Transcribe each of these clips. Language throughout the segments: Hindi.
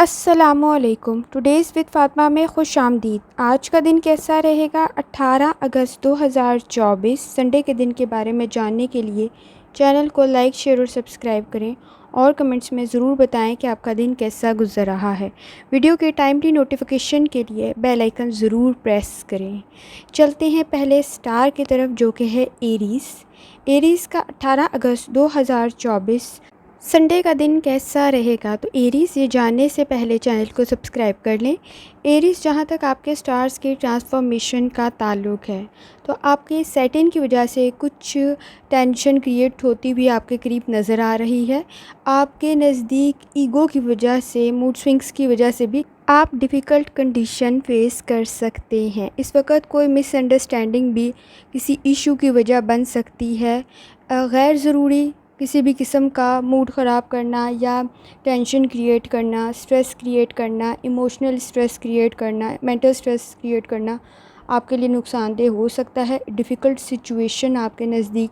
अस्सलामुअलैकुम। टुडेज़ विद फ़ातिमा में खुश आमदीद। आज का दिन कैसा रहेगा? 18 अगस्त 2024 संडे के दिन के बारे में जानने के लिए चैनल को लाइक, शेयर और सब्सक्राइब करें और कमेंट्स में ज़रूर बताएं कि आपका दिन कैसा गुजर रहा है। वीडियो के टाइमली नोटिफिकेशन के लिए बेल आइकन ज़रूर प्रेस करें। चलते हैं पहले स्टार की तरफ, जो कि है एरीज़। एरीज़ का 18 अगस्त 2024 संडे का दिन कैसा रहेगा? तो एरीज़ ये जानने से पहले चैनल को सब्सक्राइब कर लें। एरीज़, जहाँ तक आपके स्टार्स की ट्रांसफॉर्मेशन का ताल्लुक़ है, तो आपके सेटिंग की वजह से कुछ टेंशन क्रिएट होती हुई आपके करीब नज़र आ रही है। आपके नज़दीक ईगो की वजह से, मूड स्विंग्स की वजह से भी आप डिफ़िकल्ट कंडीशन फेस कर सकते हैं। इस वक्त कोई मिसअंडरस्टैंडिंग भी किसी इशू की वजह बन सकती है। गैर ज़रूरी किसी भी किस्म का मूड ख़राब करना या टेंशन क्रिएट करना, स्ट्रेस क्रिएट करना, इमोशनल स्ट्रेस क्रिएट करना, मेंटल स्ट्रेस क्रिएट करना आपके लिए नुकसानदेह हो सकता है। डिफ़िकल्ट सिचुएशन आपके नज़दीक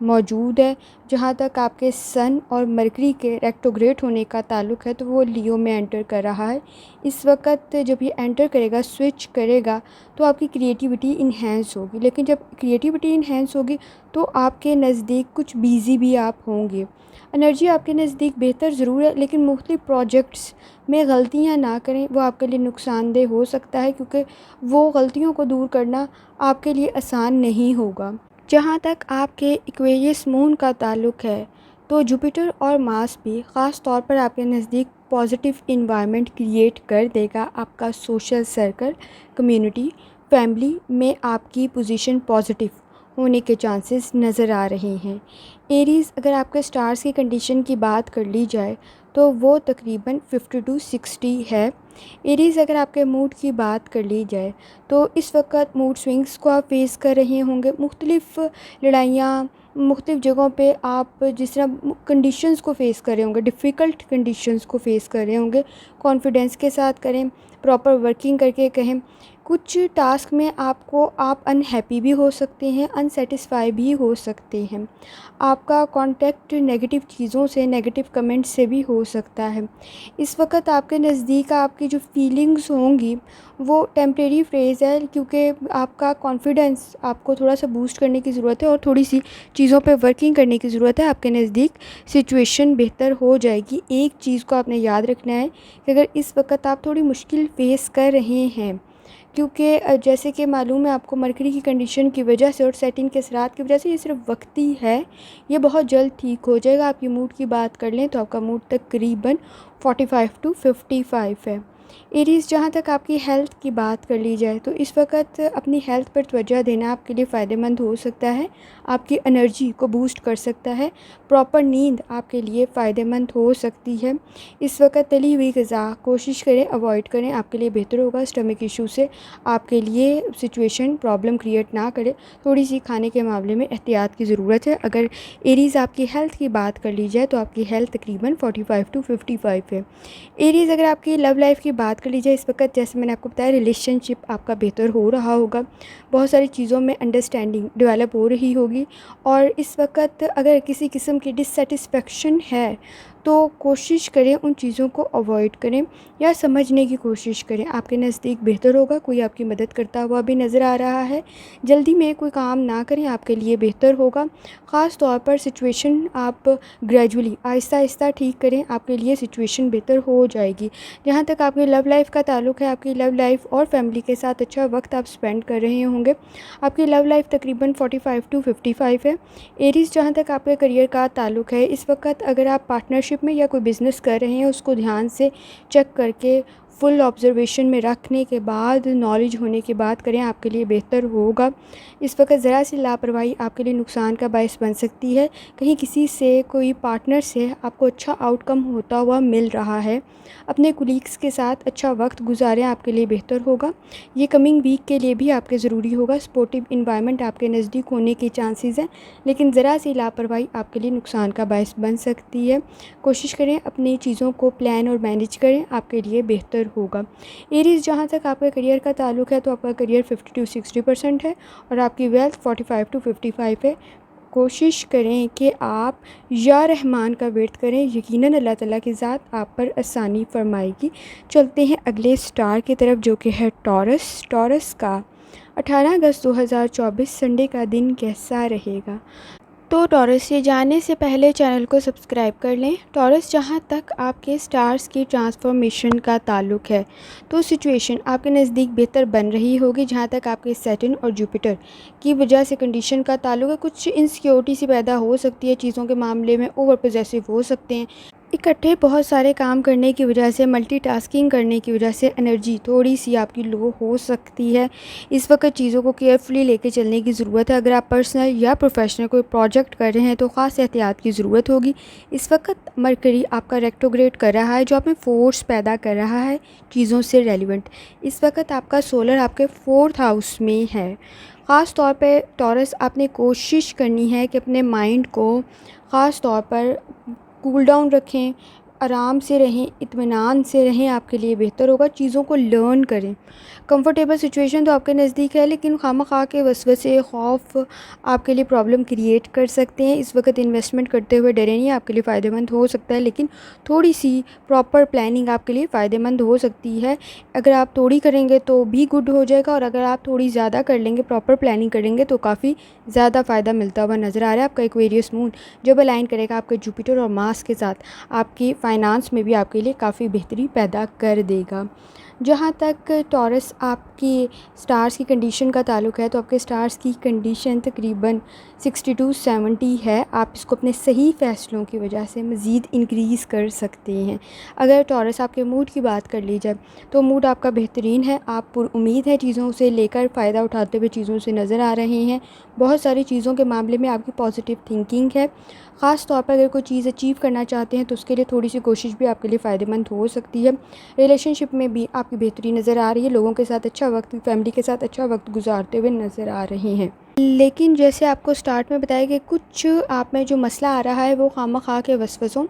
मौजूद है। जहाँ तक आपके सन और मरकरी के रेट्रोग्रेड होने का ताल्लुक़ है, तो वो लियो में एंटर कर रहा है। इस वक्त जब ये एंटर करेगा, स्विच करेगा, तो आपकी क्रिएटिविटी इन्हेंस होगी। लेकिन जब क्रिएटिविटी इन्हेंस होगी तो आपके नज़दीक कुछ बिज़ी भी आप होंगे। एनर्जी आपके नज़दीक बेहतर ज़रूर है, लेकिन मुख्तलिफ़ प्रोजेक्ट्स में गलतियाँ ना करें, वो आपके लिए नुकसानदेह हो सकता है, क्योंकि वो गलतियों को दूर करना आपके लिए आसान नहीं होगा। जहाँ तक आपके एक्वेरियस मून का ताल्लुक़ है, तो जुपिटर और मार्स भी ख़ास तौर पर आपके नज़दीक पॉजिटिव इन्वायरमेंट क्रिएट कर देगा। आपका सोशल सर्कल, कम्युनिटी, फैमिली में आपकी पोजीशन पॉजिटिव होने के चांसेस नज़र आ रहे हैं। एरीज़, अगर आपके स्टार्स की कंडीशन की बात कर ली जाए तो वो तकरीबन 50-60 है। एरीज़, अगर आपके मूड की बात कर ली जाए तो इस वक्त मूड स्विंग्स को आप फेस कर रहे होंगे। मुख्तलिफ़ लड़ाइयाँ, मुख्तलिफ़ जगहों पे आप जिस तरह कंडीशंस को फ़ेस कर रहे होंगे, डिफ़िकल्ट कंडीशंस को फ़ेस कर रहे होंगे, कॉन्फिडेंस के साथ करें, प्रॉपर वर्किंग करके कहें। कुछ टास्क में आप अनहैप्पी भी हो सकते हैं, अनसेटिस्फाई भी हो सकते हैं। आपका कांटेक्ट नेगेटिव चीज़ों से, नेगेटिव कमेंट्स से भी हो सकता है। इस वक्त आपके नज़दीक आपकी जो फीलिंग्स होंगी वो टेम्परेरी फेज़ है, क्योंकि आपका कॉन्फिडेंस आपको थोड़ा सा बूस्ट करने की ज़रूरत है और थोड़ी सी चीज़ों पे वर्किंग करने की ज़रूरत है। आपके नज़दीक सिचुएशन बेहतर हो जाएगी। एक चीज़ को आपने याद रखना है कि अगर इस वक्त आप थोड़ी मुश्किल फ़ेस कर रहे हैं, क्योंकि जैसे कि मालूम है आपको, मरकरी की कंडीशन की वजह से और सेटिंग के असरात की वजह से ये सिर्फ वक्ती है, ये बहुत जल्द ठीक हो जाएगा। आपकी मूड की बात कर लें तो आपका मूड तकरीबन 45-55 है। एरीज़, जहाँ तक आपकी हेल्थ की बात कर ली जाए तो इस वक्त अपनी हेल्थ पर तवज्जो देना आपके लिए फ़ायदेमंद हो सकता है, आपकी एनर्जी को बूस्ट कर सकता है। प्रॉपर नींद आपके लिए फ़ायदेमंद हो सकती है। इस वक्त तली हुई ग़िज़ा कोशिश करें अवॉइड करें, आपके लिए बेहतर होगा। स्टमक इशू से आपके लिए सिचुएशन प्रॉब्लम क्रिएट ना करे। थोड़ी सी खाने के मामले में एहतियात की ज़रूरत है। अगर एरीज़ आपकी हेल्थ की बात कर ली जाए तो आपकी हेल्थ तकरीबन 45-55 है। एरीज़, अगर आपकी लव लाइफ की बात कर ली जाए, इस वक्त जैसे मैंने आपको बताया, रिलेशनशिप आपका बेहतर हो रहा होगा, बहुत सारी चीज़ों में अंडरस्टैंडिंग डेवलप हो रही होगी। और इस वक्त अगर किसी किस्म की डिससेटिस्फेक्शन है तो कोशिश करें उन चीज़ों को अवॉइड करें या समझने की कोशिश करें, आपके नज़दीक बेहतर होगा। कोई आपकी मदद करता हुआ भी नज़र आ रहा है। जल्दी में कोई काम ना करें, आपके लिए बेहतर होगा। ख़ास तौर पर सिचुएशन आप ग्रेजुअली आहिस्ता आहिस्ता ठीक करें, आपके लिए सिचुएशन बेहतर हो जाएगी। जहाँ तक आपकी लव लाइफ का ताल्लुक़ है, आपकी लव लाइफ और फैमिली के साथ अच्छा वक्त आप स्पेंड कर रहे होंगे। आपकी लव लाइफ तकरीबन 45-55 है। एरीज़, जहाँ तक आपके करियर का ताल्लुक़ है, इस वक्त अगर आप पार्टनरशिप में या कोई बिज़नेस कर रहे हैं, उसको ध्यान से चेक करके फुल ऑब्जर्वेशन में रखने के बाद, नॉलेज होने के बाद करें, आपके लिए बेहतर होगा। इस वक्त ज़रा सी लापरवाही आपके लिए नुकसान का बायस बन सकती है। कहीं किसी से, कोई पार्टनर से आपको अच्छा आउटकम होता हुआ मिल रहा है, अपने कुलीग्स के साथ अच्छा वक्त गुजारें, आपके लिए बेहतर होगा। ये कमिंग वीक के लिए भी आपके ज़रूरी होगा। सपोर्टिव इन्वायरमेंट आपके नज़दीक होने के चांसेस हैं, लेकिन ज़रा सी लापरवाही आपके लिए नुकसान का बायस बन सकती है। कोशिश करें अपनी चीज़ों को प्लान और मैनेज करें, आपके लिए बेहतर होगा। एरीज़, जहाँ तक आपके करियर का ताल्लुक़ है, तो आपका करियर 50-60% है और आपकी वेल्थ 45-55 है। कोशिश करें कि आप या रहमान का वर्द करें, यकीनन अल्लाह ताला की ज़ात आप पर आसानी फरमाएगी। चलते हैं अगले स्टार की तरफ जो कि है टॉरस। टॉरस का 18 अगस्त 2024 संडे का दिन कैसा रहेगा? तो टॉरस ये जानने से पहले चैनल को सब्सक्राइब कर लें। टॉरस, जहाँ तक आपके स्टार्स की ट्रांसफॉर्मेशन का ताल्लुक है तो सिचुएशन आपके नज़दीक बेहतर बन रही होगी। जहाँ तक आपके सैटर्न और जुपिटर की वजह से कंडीशन का ताल्लुक है, कुछ इनसिक्योरिटी सी पैदा हो सकती है, चीज़ों के मामले में ओवर पोजेसिव हो सकते हैं। इकट्ठे बहुत सारे काम करने की वजह से, मल्टीटास्किंग करने की वजह से एनर्जी थोड़ी सी आपकी लो हो सकती है। इस वक्त चीज़ों को केयरफुली लेके चलने की ज़रूरत है। अगर आप पर्सनल या प्रोफेशनल कोई प्रोजेक्ट कर रहे हैं तो ख़ास एहतियात की ज़रूरत होगी। इस वक्त मरकरी आपका रेट्रोग्रेड कर रहा है, जो आप में फ़ोर्स पैदा कर रहा है चीज़ों से रेलिवेंट। इस वक्त आपका सोलर आपके 4th हाउस में है। ख़ास तौर पे टॉरस, आपने कोशिश करनी है कि अपने माइंड को ख़ास तौर पर कूल डाउन रखें, आराम से रहें, इत्मीनान से रहें, आपके लिए बेहतर होगा। चीज़ों को लर्न करें। कंफर्टेबल सिचुएशन तो आपके नज़दीक है, लेकिन खामखा के वसवसे खौफ आपके लिए प्रॉब्लम क्रिएट कर सकते हैं। इस वक्त इन्वेस्टमेंट करते हुए डरे नहीं, आपके लिए फ़ायदेमंद हो सकता है, लेकिन थोड़ी सी प्रॉपर प्लानिंग आपके लिए फ़ायदेमंद हो सकती है। अगर आप थोड़ी करेंगे तो भी गुड हो जाएगा, और अगर आप थोड़ी ज़्यादा कर लेंगे, प्रॉपर प्लानिंग करेंगे तो काफ़ी ज़्यादा फ़ायदा मिलता हुआ नज़र आ रहा है। आपका एक्वेरियस मून जब अलाइन करेगा आपके जुपिटर और मार्स के साथ, आपकी फाइनेंस में भी आपके लिए काफ़ी बेहतरी पैदा कर देगा। जहाँ तक टॉरस आपकी स्टार्स की कंडीशन का ताल्लुक है तो आपके स्टार्स की कंडीशन तकरीबन 62-70 है। आप इसको अपने सही फ़ैसलों की वजह से मज़ीद इंक्रीज़ कर सकते हैं। अगर टॉरस आपके मूड की बात कर ली जाए तो मूड आपका बेहतरीन है। आप पुरुम्मीद है, चीज़ों से लेकर फ़ायदा उठाते हुए चीज़ों से नज़र आ रहे हैं। बहुत सारी चीज़ों के मामले में आपकी पॉजिटिव थिंकिंग है। ख़ास तौर पर अगर कोई चीज़ अचीव करना चाहते हैं तो उसके लिए थोड़ी सी कोशिश भी आपके लिए फ़ायदेमंद हो सकती है। रिलेशनशिप में भी आपकी बेहतरी नज़र आ रही है। लोगों के साथ अच्छा वक्त, फैमिली के साथ अच्छा वक्त गुजारते हुए नज़र आ रहे हैं। लेकिन जैसे आपको स्टार्ट में बताया कि कुछ आप में जो मसला आ रहा है वो खामखा के वसवसों,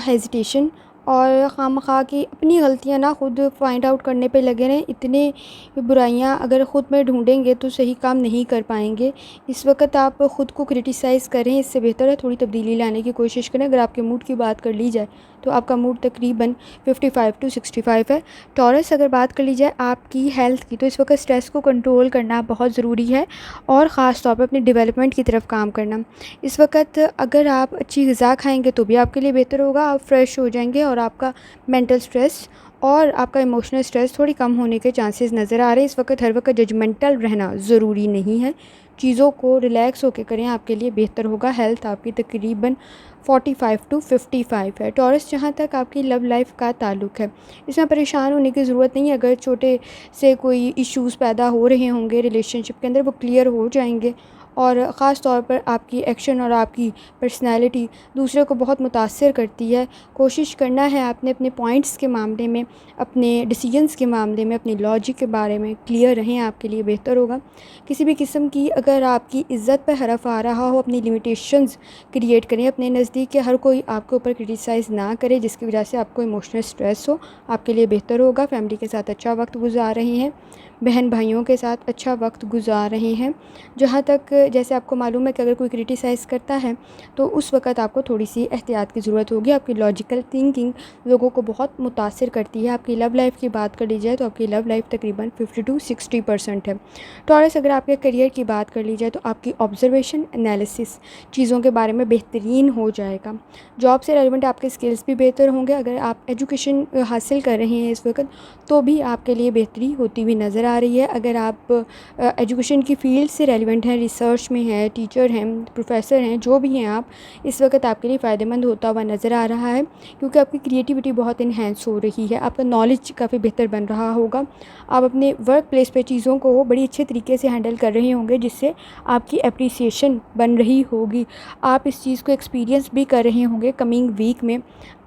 हेजिटेशन और खामखा की अपनी गलतियां ना खुद फाइंड आउट करने पे लगे रहें। इतने बुराइयां अगर ख़ुद में ढूंढेंगे तो सही काम नहीं कर पाएंगे। इस वक्त आप ख़ुद को क्रिटिसाइज़ करें, इससे बेहतर है थोड़ी तब्दीली लाने की कोशिश करें। अगर आपके मूड की बात कर ली जाए तो आपका मूड तकरीबन 55 to 65 है। टॉरस, अगर बात कर ली जाए आपकी हेल्थ की तो इस वक्त स्ट्रेस को कंट्रोल करना बहुत ज़रूरी है, और ख़ास तौर पर अपनी डेवलपमेंट की तरफ काम करना। इस वक्त अगर आप अच्छी ग़िज़ा खाएंगे तो भी आपके लिए बेहतर होगा। आप फ्रेश हो जाएंगे और आपका मेंटल स्ट्रेस और आपका इमोशनल स्ट्रेस थोड़ी कम होने के चांसेस नज़र आ रहे हैं। इस वक्त हर वक्त जजमेंटल रहना ज़रूरी नहीं है। चीज़ों को रिलैक्स होकर करें, आपके लिए बेहतर होगा। हेल्थ आपकी तकरीबन 45 to 55 है। टॉरस, जहाँ तक आपकी लव लाइफ का ताल्लुक है इसमें परेशान होने की ज़रूरत नहीं है। अगर छोटे से कोई इश्यूज़ पैदा हो रहे होंगे रिलेशनशिप के अंदर, वो क्लियर हो जाएंगे। और ख़ास तौर पर आपकी एक्शन और आपकी पर्सनैलिटी दूसरे को बहुत मुतासर करती है। कोशिश करना है आपने अपने पॉइंट्स के मामले में, अपने डिसीजंस के मामले में, अपनी लॉजिक के बारे में क्लियर रहें, आपके लिए बेहतर होगा। किसी भी किस्म की अगर आपकी इज़्ज़त पर हरफ आ रहा हो, अपनी लिमिटेशंस क्रिएट करें। अपने नज़दीक के हर कोई आपके ऊपर क्रिटिसाइज़ ना करे जिसकी वजह से आपको इमोशनल स्ट्रेस हो, आपके लिए बेहतर होगा। फैमिली के साथ अच्छा वक्त गुजार रहे हैं, बहन भाइयों के साथ अच्छा वक्त गुजार रहे हैं। जहाँ तक जैसे आपको मालूम है कि अगर कोई क्रिटिसाइज़ करता है तो उस वक़्त आपको थोड़ी सी एहतियात की ज़रूरत होगी। आपकी लॉजिकल थिंकिंग लोगों को बहुत मुतासिर करती है। आपकी लव लाइफ की बात कर ली जाए तो आपकी लव लाइफ तकरीबन 50 to 60% है। टॉरस, अगर आपके करियर की बात कर ली जाए तो आपकी ऑब्जर्वेशन एनालिसिस चीज़ों के बारे में बेहतरीन हो जाएगा। जॉब से रेलिवेंट आपके स्किल्स भी बेहतर होंगे। अगर आप एजुकेशन हासिल कर रहे हैं इस वक्त तो भी आपके लिए बेहतरी होती हुई नज़र आ रही है। अगर आप एजुकेशन की फ़ील्ड से रेलिवेंट हैं, रिसर्च में हैं, टीचर हैं, प्रोफेसर हैं, जो भी हैं आप, इस वक्त आपके लिए फ़ायदेमंद होता हुआ नज़र आ रहा है, क्योंकि आपकी क्रिएटिविटी बहुत इन्हेंस हो रही है। आपका नॉलेज काफ़ी बेहतर बन रहा होगा। आप अपने वर्क प्लेस पे चीज़ों को बड़ी अच्छे तरीके से हैंडल कर रहे होंगे जिससे आपकी एप्रिसिएशन बन रही होगी। आप इस चीज़ को एक्सपीरियंस भी कर रहे होंगे। कमिंग वीक में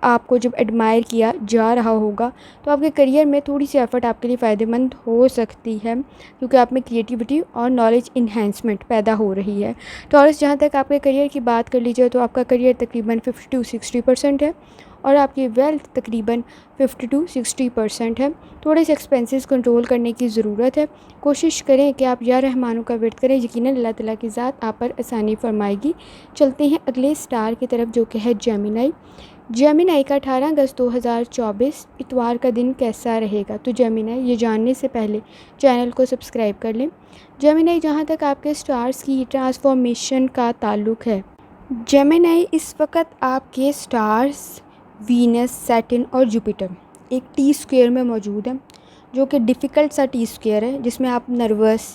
आपको जब एडमायर किया जा रहा होगा तो आपके करियर में थोड़ी सी एफ़र्ट आपके लिए फ़ायदेमंद हो सकती है, क्योंकि आप में क्रिएटिविटी और नॉलेज इन्हेंसमेंट पैदा हो रही है। टॉरस, जहाँ तक आपके करियर की बात कर लीजिए तो आपका करियर तकरीबन 50 to 60% है, और आपकी वेल्थ तकरीबन 50 to 60% है। थोड़े से एक्सपेंसेस कंट्रोल करने की ज़रूरत है। कोशिश करें कि आप या रहमानों का वर्द करें, यकीनन अल्लाह ताला की ज़ात आप पर आसानी फरमाएगी। चलते हैं अगले स्टार की तरफ जो कि है जेमिनी। जेमिनी का 18 अगस्त 2024 इतवार का दिन कैसा रहेगा? तो जेमिनी ये जानने से पहले चैनल को सब्सक्राइब कर लें। जेमिनी जहाँ तक आपके स्टार्स की ट्रांसफॉर्मेशन का ताल्लुक़ है, जेमिनी इस वक्त आपके स्टार्स वीनस, सैटर्न और जुपिटर एक टी स्क्वायर में मौजूद है, जो कि डिफ़िकल्ट सा टी स्क्वायर है, जिसमें आप नर्वस,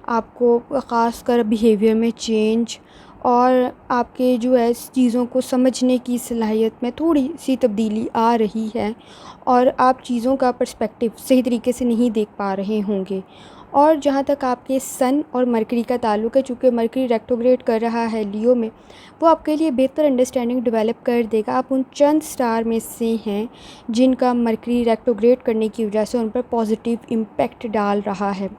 आपको ख़ास कर बिहेवियर में चेंज और आपके जो है चीज़ों को समझने की सलाहियत में थोड़ी सी तब्दीली आ रही है और आप चीज़ों का पर्सपेक्टिव सही तरीके से नहीं देख पा रहे होंगे। और जहाँ तक आपके सन और मरकरी का ताल्लुक़ है, चूँकि मरकरी रेट्रोग्रेड कर रहा है लियो में, वो आपके लिए बेहतर अंडरस्टैंडिंग डेवलप कर देगा। आप उन चंद स्टार में से हैं जिनका मरकरी रेट्रोग्रेड करने की वजह से उन पर पॉजिटिव इम्पैक्ट डाल रहा है।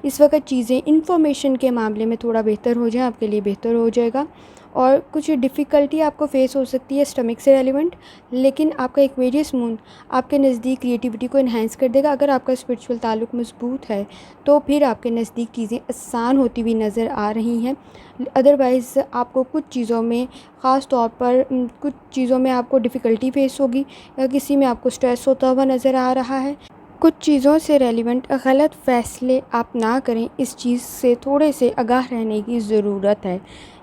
इस वक्त चीज़ें इंफॉर्मेशन के मामले में थोड़ा बेहतर हो जाए, आपके लिए बेहतर हो जाएगा। और कुछ डिफ़िकल्टी आपको फ़ेस हो सकती है स्टमक से रेलिवेंट, लेकिन आपका एक्वेरियस मून आपके नज़दीक क्रिएटिविटी को इन्हेंस कर देगा। अगर आपका स्पिरिचुअल ताल्लुक़ मजबूत है तो फिर आपके नज़दीक चीज़ें आसान होती हुई नज़र आ रही हैं। अदरवाइज़ आपको कुछ चीज़ों में ख़ास तौर पर कुछ चीज़ों में आपको डिफ़िकल्टी फ़ेस होगी या किसी में आपको स्ट्रेस होता हुआ नज़र आ रहा है। कुछ चीज़ों से रेलिवेंट गलत फ़ैसले आप ना करें, इस चीज़ से थोड़े से आगाह रहने की ज़रूरत है।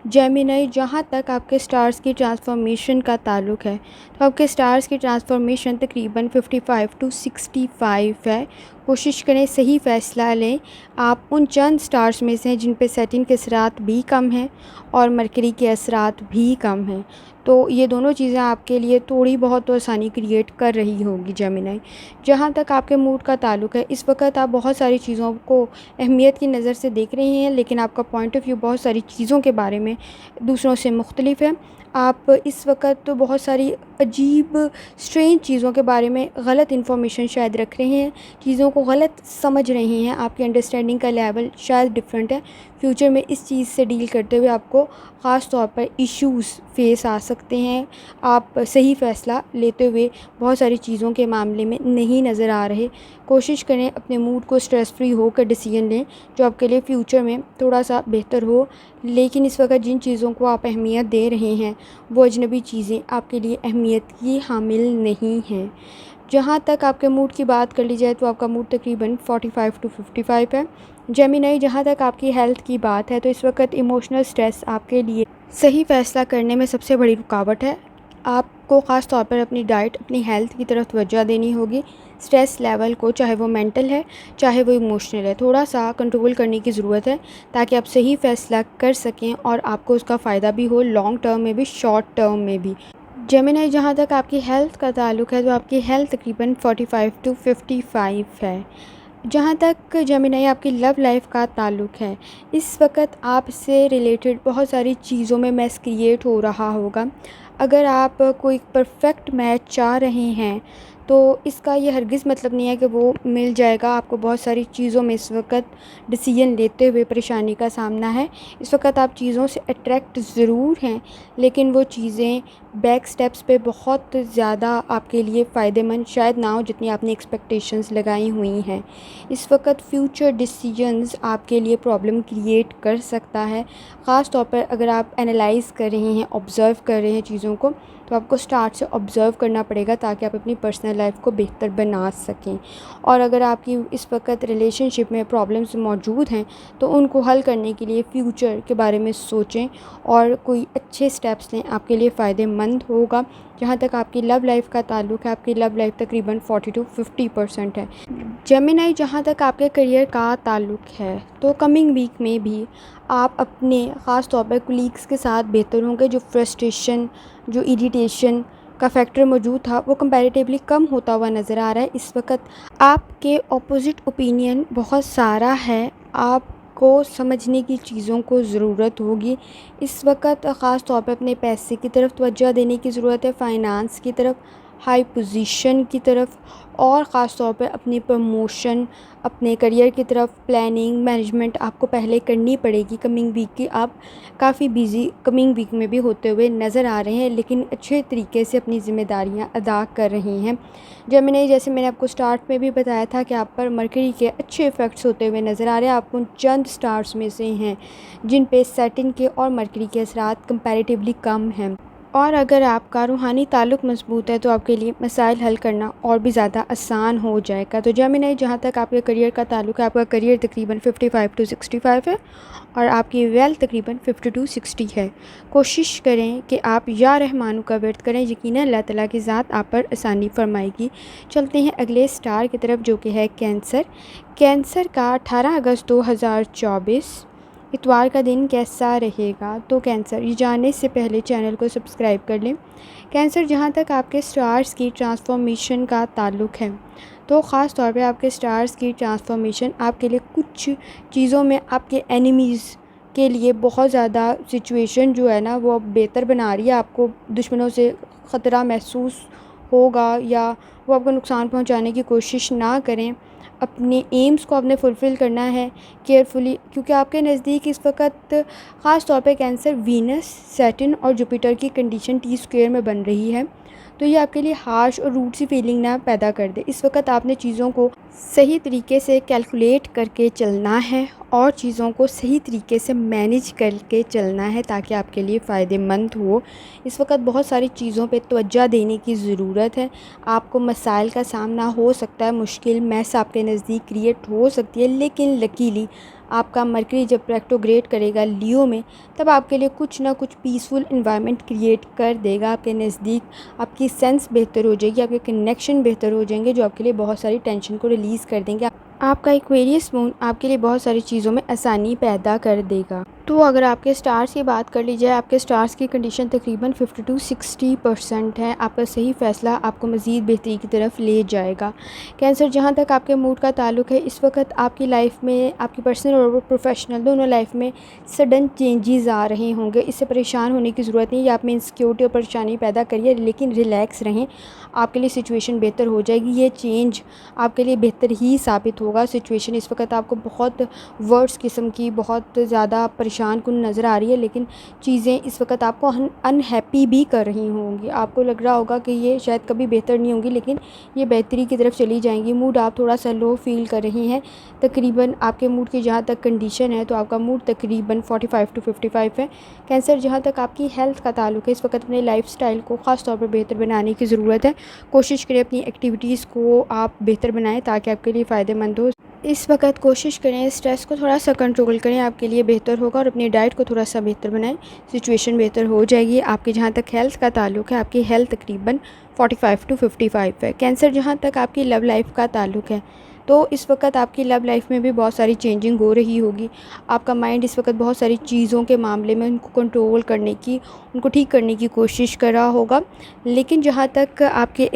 जेमिनी जहाँ तक आपके स्टार्स की ट्रांसफॉर्मेशन का ताल्लुक़ है, तो आपके स्टार्स की ट्रांसफॉर्मेशन तकरीबन 55 to 65 है। कोशिश करें सही फ़ैसला लें। आप उन चंद स्टार्स में से हैं जिन पे सैटर्न के असरात भी कम हैं और मरकरी के असरात भी कम हैं, तो ये दोनों चीज़ें आपके लिए थोड़ी बहुत तो आसानी क्रिएट कर रही होगी जेमिनी। जहाँ तक आपके मूड का ताल्लुक़ है, इस वक्त आप बहुत सारी चीज़ों को अहमियत की नज़र से देख रहे हैं, लेकिन आपका पॉइंट ऑफ व्यू बहुत सारी चीज़ों के बारे में दूसरों से मुख्तलिफ है। आप इस वक्त तो बहुत सारी अजीब स्ट्रेंज चीज़ों के बारे में गलत इन्फॉर्मेशन शायद रख रहे हैं, चीज़ों को गलत समझ रहे हैं, आपकी अंडरस्टैंडिंग का लेवल शायद डिफरेंट है। फ्यूचर में इस चीज़ से डील करते हुए आपको ख़ास तौर पर इश्यूज़ फेस आ सकते हैं। आप सही फ़ैसला लेते हुए बहुत सारी चीज़ों के मामले में नहीं नज़र आ रहे। कोशिश करें अपने मूड को स्ट्रेस फ्री होकर डिसीजन लें जो आपके लिए फ़्यूचर में थोड़ा सा बेहतर हो। लेकिन इस वक्त जिन चीज़ों को आप अहमियत दे रहे हैं वो अजनबी चीज़ें आपके लिए अहमियत की हामिल नहीं हैं। जहाँ तक आपके मूड की बात कर ली जाए तो आपका मूड तकरीबन 45 to 55 है। जेमिनी जहाँ तक आपकी हेल्थ की बात है, तो इस वक्त इमोशनल स्ट्रेस आपके लिए सही फ़ैसला करने में सबसे बड़ी रुकावट है। आपको ख़ास तौर पर अपनी डाइट, अपनी हेल्थ की तरफ तवज्जो देनी होगी। स्ट्रेस लेवल को, चाहे वो मेंटल है चाहे वो इमोशनल है, थोड़ा सा कंट्रोल करने की ज़रूरत है ताकि आप सही फ़ैसला कर सकें और आपको उसका फ़ायदा भी हो, लॉन्ग टर्म में भी शॉर्ट टर्म में भी। जेमिनी जहाँ तक आपकी हेल्थ का ताल्लुक़ है, तो आपकी हेल्थ तकरीबन 45 to 55 है। जहाँ तक जेमिनी आपकी लव लाइफ का ताल्लुक़ है, इस वक्त आपसे रिलेटेड बहुत सारी चीज़ों में मैस क्रिएट हो रहा होगा। अगर आप कोई परफेक्ट मैच चाह रहे हैं तो इसका ये हरगिज़ मतलब नहीं है कि वो मिल जाएगा। आपको बहुत सारी चीज़ों में इस वक्त डिसीजन लेते हुए परेशानी का सामना है। इस वक्त आप चीज़ों से अट्रैक्ट ज़रूर हैं, लेकिन वो चीज़ें बैक स्टेप्स पे बहुत ज़्यादा आपके लिए फ़ायदेमंद शायद ना हो जितनी आपने एक्सपेक्टेशंस लगाई हुई हैं। इस वक्त फ्यूचर डिसीजंस आपके लिए प्रॉब्लम क्रिएट कर सकता है। ख़ास तौर पर अगर आप एनालाइज़ कर रहे हैं, ऑब्ज़र्व कर रहे हैं चीज़ों को, तो आपको स्टार्ट से ऑब्ज़र्व करना पड़ेगा ताकि आप अपनी पर्सनल लाइफ को बेहतर बना सकें। और अगर आपकी इस वक्त रिलेशनशिप में प्रॉब्लम्स मौजूद हैं तो उनको हल करने के लिए फ़्यूचर के बारे में सोचें और कोई अच्छे स्टेप्स लें, आपके लिए फ़ायदेमंद होगा। जहाँ तक आपकी लव लाइफ का ताल्लुक़ है, आपकी लव लाइफ तकरीबन 40 to 50% है। जेमिनी जहाँ तक आपके करियर का ताल्लुक़ है, तो कमिंग वीक में भी आप अपने ख़ास तौर पर कुलीग्स के साथ बेहतर होंगे। जो फ्रस्ट्रेशन, जो इरिटेशन का फैक्टर मौजूद था वो कंपैरेटिवली कम होता हुआ नज़र आ रहा है। इस वक्त आपके ऑपोजिट ओपिनियन बहुत सारा है, आपको समझने की चीज़ों को ज़रूरत होगी। इस वक्त ख़ास तौर पर अपने पैसे की तरफ तवज्जो देने की ज़रूरत है, फ़ाइनेंस की तरफ। हाई पोजीशन की तरफ और ख़ास तौर पे अपनी प्रमोशन, अपने करियर की तरफ प्लानिंग मैनेजमेंट आपको पहले करनी पड़ेगी। कमिंग वीक की आप काफ़ी बिज़ी कमिंग वीक में भी होते हुए नज़र आ रहे हैं, लेकिन अच्छे तरीके से अपनी ज़िम्मेदारियां अदा कर रहे हैं। जेमिनी, जैसे मैंने आपको स्टार्ट में भी बताया था कि आप पर मरकरी के अच्छे इफ़ेक्ट्स होते हुए नज़र आ रहे हैं। आप उन चंद स्टार्स में से हैं जिन पे सैटर्न के और मरकरी के असरात कंपैरेटिवली कम हैं। और अगर आपका रूहानी ताल्लुक़ मज़बूत है तो आपके लिए मसाइल हल करना और भी ज़्यादा आसान हो जाएगा। तो जेमिनी, जहाँ तक आपके करियर का ताल्लुक़ है, आपका करियर तकरीबन 55 टू 65 है और आपकी वेल्थ तकरीबन 50 टू 60 है। कोशिश करें कि आप या रहमानों का वर्द करें, यकीनन अल्लाह ताला की ज़ात आप पर आसानी फरमाएगी। चलते हैं अगले स्टार की तरफ, जो कि है कैंसर। कैंसर का 18 अगस्त 2024 इतवार का दिन कैसा रहेगा? तो कैंसर, ये जानने से पहले चैनल को सब्सक्राइब कर लें। कैंसर, जहाँ तक आपके स्टार्स की ट्रांसफॉर्मेशन का ताल्लुक़ है, तो ख़ास तौर पे आपके स्टार्स की ट्रांसफॉर्मेशन आपके लिए कुछ चीज़ों में आपके एनिमीज़ के लिए बहुत ज़्यादा सिचुएशन जो है ना वो अब बेहतर बना रही है। आपको दुश्मनों से ख़तरा महसूस होगा या वो आपको नुकसान पहुंचाने की कोशिश ना करें। अपने एम्स को आपने फुलफ़िल करना है केयरफुली, क्योंकि आपके नज़दीक इस वक्त ख़ास तौर पे कैंसर वीनस, सैटर्न और जुपिटर की कंडीशन T² में बन रही है। तो ये आपके लिए हार्श और रूड सी फीलिंग ना पैदा कर दे। इस वक्त आपने चीज़ों को सही तरीके से कैलकुलेट करके चलना है और चीज़ों को सही तरीके से मैनेज करके चलना है ताकि आपके लिए फ़ायदेमंद हो। इस वक्त बहुत सारी चीज़ों पे तवज्जो देने की ज़रूरत है। आपको मसाइल का सामना हो सकता है, मुश्किल मैस आपके नज़दीक क्रिएट हो सकती है, लेकिन लकीली आपका मरकरी जब रेट्रोग्रेड करेगा लियो में, तब आपके लिए कुछ ना कुछ पीसफुल एनवायरनमेंट क्रिएट कर देगा। आपके नज़दीक आपकी सेंस बेहतर हो जाएगी, आपके कनेक्शन बेहतर हो जाएंगे, जो आपके लिए बहुत सारी टेंशन को रिलीज़ कर देंगे। आपका एक्वेरियस मून आपके लिए बहुत सारी चीज़ों में आसानी पैदा कर देगा। तो अगर आपके स्टार्स की बात कर ली जाए, आपके स्टार्स की कंडीशन तकरीबन 50 टू 60% है। आपका सही फ़ैसला आपको मज़ीद बेहतरी की तरफ ले जाएगा। कैंसर, जहाँ तक आपके मूड का ताल्लुक़ है, इस वक्त आपकी लाइफ में, आपकी पर्सनल और प्रोफेशनल दोनों लाइफ में सडन चेंजेस आ रहे होंगे। इससे परेशान होने की ज़रूरत नहीं है। आप में इंसिक्योरिटी और परेशानी पैदा करिए, लेकिन रिलैक्स रहें, आपके लिए सिचुएशन बेहतर हो जाएगी। ये चेंज आपके लिए बेहतर ही साबित होगा। सिचुएशन इस वक्त आपको बहुत वर्स्ट किस्म की, बहुत ज़्यादा परेशान कुन नज़र आ रही है, लेकिन चीज़ें इस वक्त आपको अनहैप्पी भी कर रही होंगी। आपको लग रहा होगा कि ये शायद कभी बेहतर नहीं होंगी, लेकिन ये बेहतरी की तरफ चली जाएंगी। मूड आप थोड़ा सा लो फील कर रही हैं। तकरीबन आपके मूड की जहाँ तक कंडीशन है, तो आपका मूड तकरीबन 45 टू 55 है। कैंसर, जहाँ तक आपकी हेल्थ का ताल्लुक़ है, इस वक्त अपने लाइफस्टाइल को ख़ास तौर पर बेहतर बनाने की ज़रूरत है। कोशिश करें अपनी एक्टिविटीज़ को आप बेहतर बनाएं ताकि आपके लिए फ़ायदेमंद हो। इस वक्त कोशिश करें स्ट्रेस को थोड़ा सा कंट्रोल करें, आपके लिए बेहतर होगा। और अपनी डाइट को थोड़ा सा बेहतर बनाएं, सिचुएशन बेहतर हो जाएगी। आपके जहाँ तक हेल्थ का ताल्लुक़ है, आपकी हेल्थ तकरीबन 45 टू 55 है। कैंसर, जहाँ तक आपकी लव लाइफ का ताल्लुक़ है, तो इस वक्त आपकी लव लाइफ में भी बहुत सारी चेंजिंग हो रही होगी। आपका माइंड इस वक्त बहुत सारी चीज़ों के मामले में उनको कंट्रोल करने की, उनको ठीक करने की कोशिश कर रहा होगा। लेकिन जहाँ तक आपके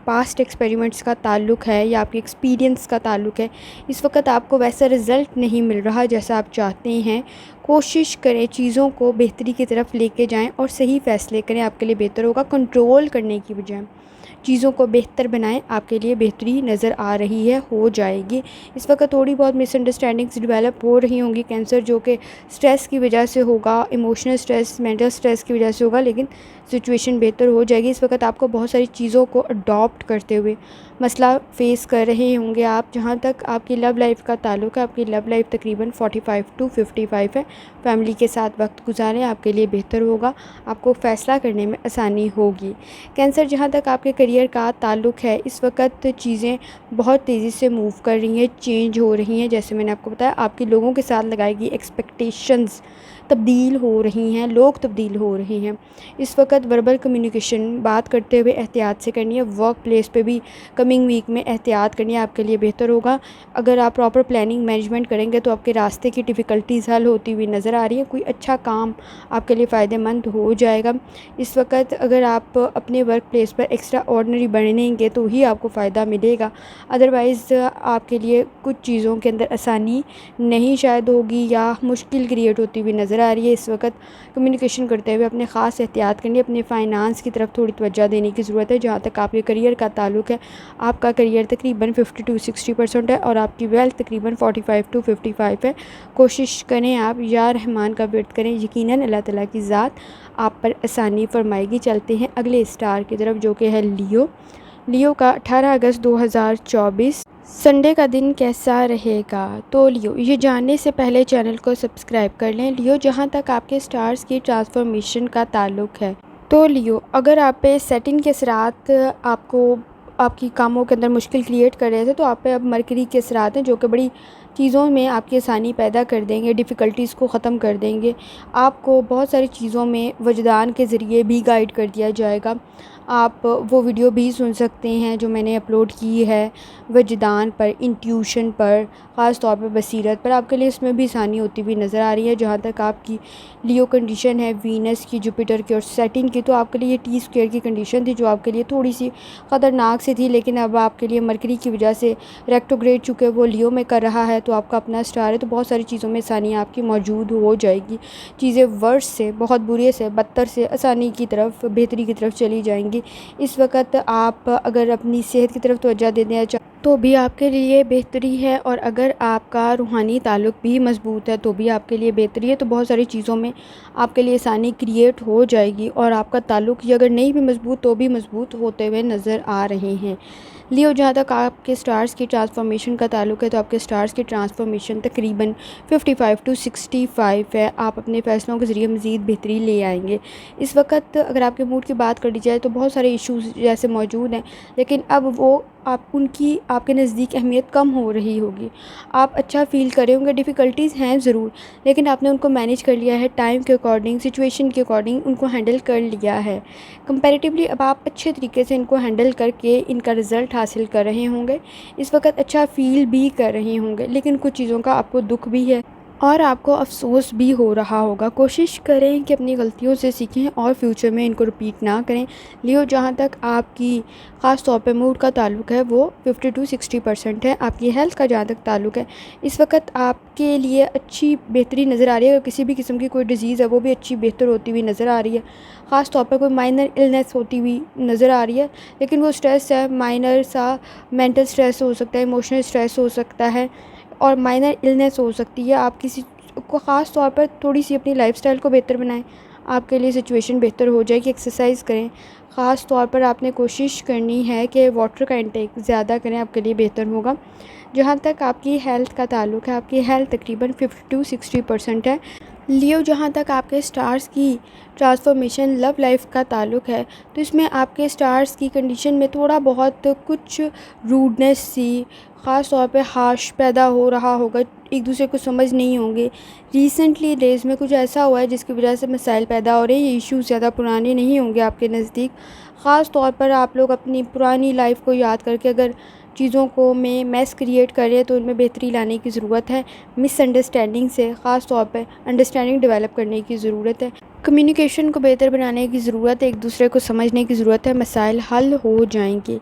पास्ट एक्सपेरिमेंट्स का ताल्लुक़ है या आपके एक्सपीरियंस का ताल्लुक़ है, इस वक्त आपको वैसा रिज़ल्ट नहीं मिल रहा जैसा आप चाहते हैं। कोशिश करें चीज़ों को बेहतरी की तरफ लेके जाएं और सही फ़ैसले करें, आपके लिए बेहतर होगा। कंट्रोल करने की बजाय चीज़ों को बेहतर बनाएं, आपके लिए बेहतरी नज़र आ रही है, हो जाएगी। इस वक्त थोड़ी बहुत मिसअंडरस्टैंडिंग्स डेवलप हो रही होंगी कैंसर, जो कि स्ट्रेस की वजह से होगा, इमोशनल स्ट्रेस, मेंटल स्ट्रेस की वजह से होगा, लेकिन सिचुएशन बेहतर हो जाएगी। इस वक्त आपको बहुत सारी चीज़ों को अडॉप्ट करते हुए मसला फ़ेस कर रहे होंगे आप। जहाँ तक आपकी लव लाइफ का ताल्लुक़ है, आपकी लव लाइफ तकरीबन 45 टू 55 है। फैमिली के साथ वक्त गुजारें, आपके लिए बेहतर होगा, आपको फ़ैसला करने में आसानी होगी। कैंसर, जहाँ तक आपके करियर का ताल्लुक़ है, इस वक्त चीज़ें बहुत तेज़ी से मूव कर रही हैं, चेंज हो रही हैं। जैसे मैंने आपको बताया, आपकी लोगों के साथ लगाई गई एक्सपेक्टेशंस तब्दील हो रही हैं, लोग तब्दील हो रहे हैं। इस वक्त वर्बल कम्युनिकेशन बात करते हुए एहतियात से करनी है। वर्क प्लेस पे भी कमिंग वीक में एहतियात करनी है, आपके लिए बेहतर होगा। अगर आप प्रॉपर प्लानिंग मैनेजमेंट करेंगे तो आपके रास्ते की डिफ़िकल्टीज़ हल होती हुई नज़र आ रही है। कोई अच्छा काम आपके लिए फ़ायदेमंद हो जाएगा। इस वक्त अगर आप अपने वर्क प्लेस पर एक्स्ट्रा ऑर्डिनरी बनेंगे तो ही आपको फ़ायदा मिलेगा, अदरवाइज़ आपके लिए कुछ चीज़ों के अंदर आसानी नहीं शायद होगी या मुश्किल क्रिएट होती हुई नज़र नज़र आ रही है। इस वक्त कम्युनिकेशन करते हुए अपने ख़ास एहतियात करनी, अपने फ़ाइनेंस की तरफ थोड़ी तवज्जो देने की ज़रूरत है। जहाँ तक आपके करियर का ताल्लुक़ है, आपका करियर तकरीबन 50 to 60% है और आपकी वेल्थ तकरीबन 45 to 55 है। कोशिश करें आप या रहमान का विर्द करें, यकीनन अल्लाह ताला की ज़ात आप पर आसानी फरमाएगी। चलते हैं अगले स्टार की तरफ जो कि है लियो। लियो का 18 अगस्त 2024 संडे का दिन कैसा रहेगा? तो लियो, ये जानने से पहले चैनल को सब्सक्राइब कर लें। लियो, जहाँ तक आपके स्टार्स की ट्रांसफॉर्मेशन का ताल्लुक़ है, तो लियो, अगर आप पे सेटिंग के असरात आपको आपकी कामों के अंदर मुश्किल क्रिएट कर रहे थे, तो आप पे अब मरकरी के असरात हैं जो कि बड़ी चीज़ों में आपकी आसानी पैदा कर देंगे, डिफ़िकल्टीज़ को ख़त्म कर देंगे। आपको बहुत सारी चीज़ों में वजदान के ज़रिए भी गाइड कर दिया जाएगा। आप वो वीडियो भी सुन सकते हैं जो मैंने अपलोड की है वजदान पर, इंट्यूशन पर, ख़ास तौर पर बसीरत पर। आपके लिए इसमें भी आसानी होती हुई नज़र आ रही है। जहाँ तक आपकी लियो कंडीशन है वीनस की, जुपिटर की और सेटिंग की, तो आपके लिए T² की कंडीशन थी जो आपके लिए थोड़ी सी ख़तरनाक सी थी, लेकिन अब आपके लिए मरकरी की वजह से रेक्टोग्रेड चूँकि वो लियो में कर रहा है, तो आपका अपना स्टार है, तो बहुत सारी चीज़ों में आसानी आपकी मौजूद हो जाएगी। चीज़ें वर्स से, बहुत बुरे से, बदतर से आसानी की तरफ, बेहतरी की तरफ चली जाएंगी। इस वक्त आप अगर अपनी सेहत की तरफ तवज्जो देना चाहें तो भी आपके लिए बेहतरी है, और अगर आपका रूहानी ताल्लुक़ भी मज़बूत है तो भी आपके लिए बेहतरी है। तो बहुत सारी चीज़ों में आपके लिए आसानी क्रिएट हो जाएगी, और आपका ताल्लुक़ ये अगर नहीं भी मज़बूत तो भी मज़बूत होते हुए नज़र आ रहे हैं। लियो, जहाँ तक आपके स्टार्स की ट्रांसफॉर्मेशन का ताल्लुक़ है, तो आपके स्टार्स की ट्रांसफॉर्मेशन तकरीबन 55 to 65 है। आप अपने फ़ैसलों के ज़रिए मज़ीद बेहतरी ले आएंगे। इस वक्त अगर आपके मूड की बात कर ली जाए तो बहुत सारे इश्यूज़ जैसे मौजूद हैं, लेकिन अब वो उनकी आपके नज़दीक अहमियत कम हो रही होगी। आप अच्छा फ़ील कर रहे होंगे। डिफ़िकल्टीज़ हैं ज़रूर, लेकिन आपने उनको मैनेज कर लिया है, टाइम के अकॉर्डिंग, सिचुएशन के अकॉर्डिंग उनको हैंडल कर लिया है। कंपैरेटिवली अब आप अच्छे तरीके से इनको हैंडल करके इनका रिज़ल्ट हासिल कर रहे होंगे। इस वक्त अच्छा फ़ील भी कर रहे होंगे, लेकिन कुछ चीज़ों का आपको दुख भी है और आपको अफ़सोस भी हो रहा होगा। कोशिश करें कि अपनी गलतियों से सीखें और फ्यूचर में इनको रिपीट ना करें। लियो, जहाँ तक आपकी ख़ास तौर पे मूड का ताल्लुक़ है वो 50 to 60% है। आपकी हेल्थ का जहाँ तक ताल्लुक़ है, इस वक्त आपके लिए अच्छी बेहतरी नज़र आ रही है। अगर किसी भी किस्म की कोई डिज़ीज़ है वो भी अच्छी बेहतर होती हुई नज़र आ रही है। ख़ास तौर पर कोई माइनर इलनेस होती हुई नज़र आ रही है, लेकिन वो स्ट्रेस है, माइनर सा मेंटल स्ट्रेस हो सकता है, इमोशनल स्ट्रेस हो सकता है और माइनर इलनेस हो सकती है। आप किसी को ख़ास तौर पर थोड़ी सी अपनी लाइफस्टाइल को बेहतर बनाएं, आपके लिए सिचुएशन बेहतर हो जाएगी। एक्सरसाइज करें, ख़ास तौर पर आपने कोशिश करनी है कि वाटर का इंटेक ज़्यादा करें, आपके लिए बेहतर होगा। जहाँ तक आपकी हेल्थ का ताल्लुक़ है, आपकी हेल्थ तकरीबन 50 to 60% है। लियो, जहाँ तक आपके स्टार्स की ट्रांसफॉर्मेशन लव लाइफ का ताल्लुक़ है, तो इसमें आपके स्टार्स की कंडीशन में थोड़ा बहुत कुछ रूडनेस सी, ख़ास तौर पे हाश पैदा हो रहा होगा, एक दूसरे को समझ नहीं होंगे। रिसेंटली डेज़ में कुछ ऐसा हुआ है जिसकी वजह से मसाइल पैदा हो रहे हैं। ये इश्यूज़ ज़्यादा पुराने नहीं होंगे आपके नज़दीक। ख़ास तौर पर आप लोग अपनी पुरानी लाइफ को याद करके अगर चीज़ों को में मैस क्रिएट कर रहे हैं तो उनमें बेहतरी लाने की ज़रूरत है। मिसअंडरस्टैंडिंग से ख़ास तौर पर अंडरस्टैंडिंग डेवलप करने की ज़रूरत है। कम्युनिकेशन को बेहतर बनाने की ज़रूरत है, एक दूसरे को समझने की ज़रूरत है, मसाइल हल हो जाएंगे।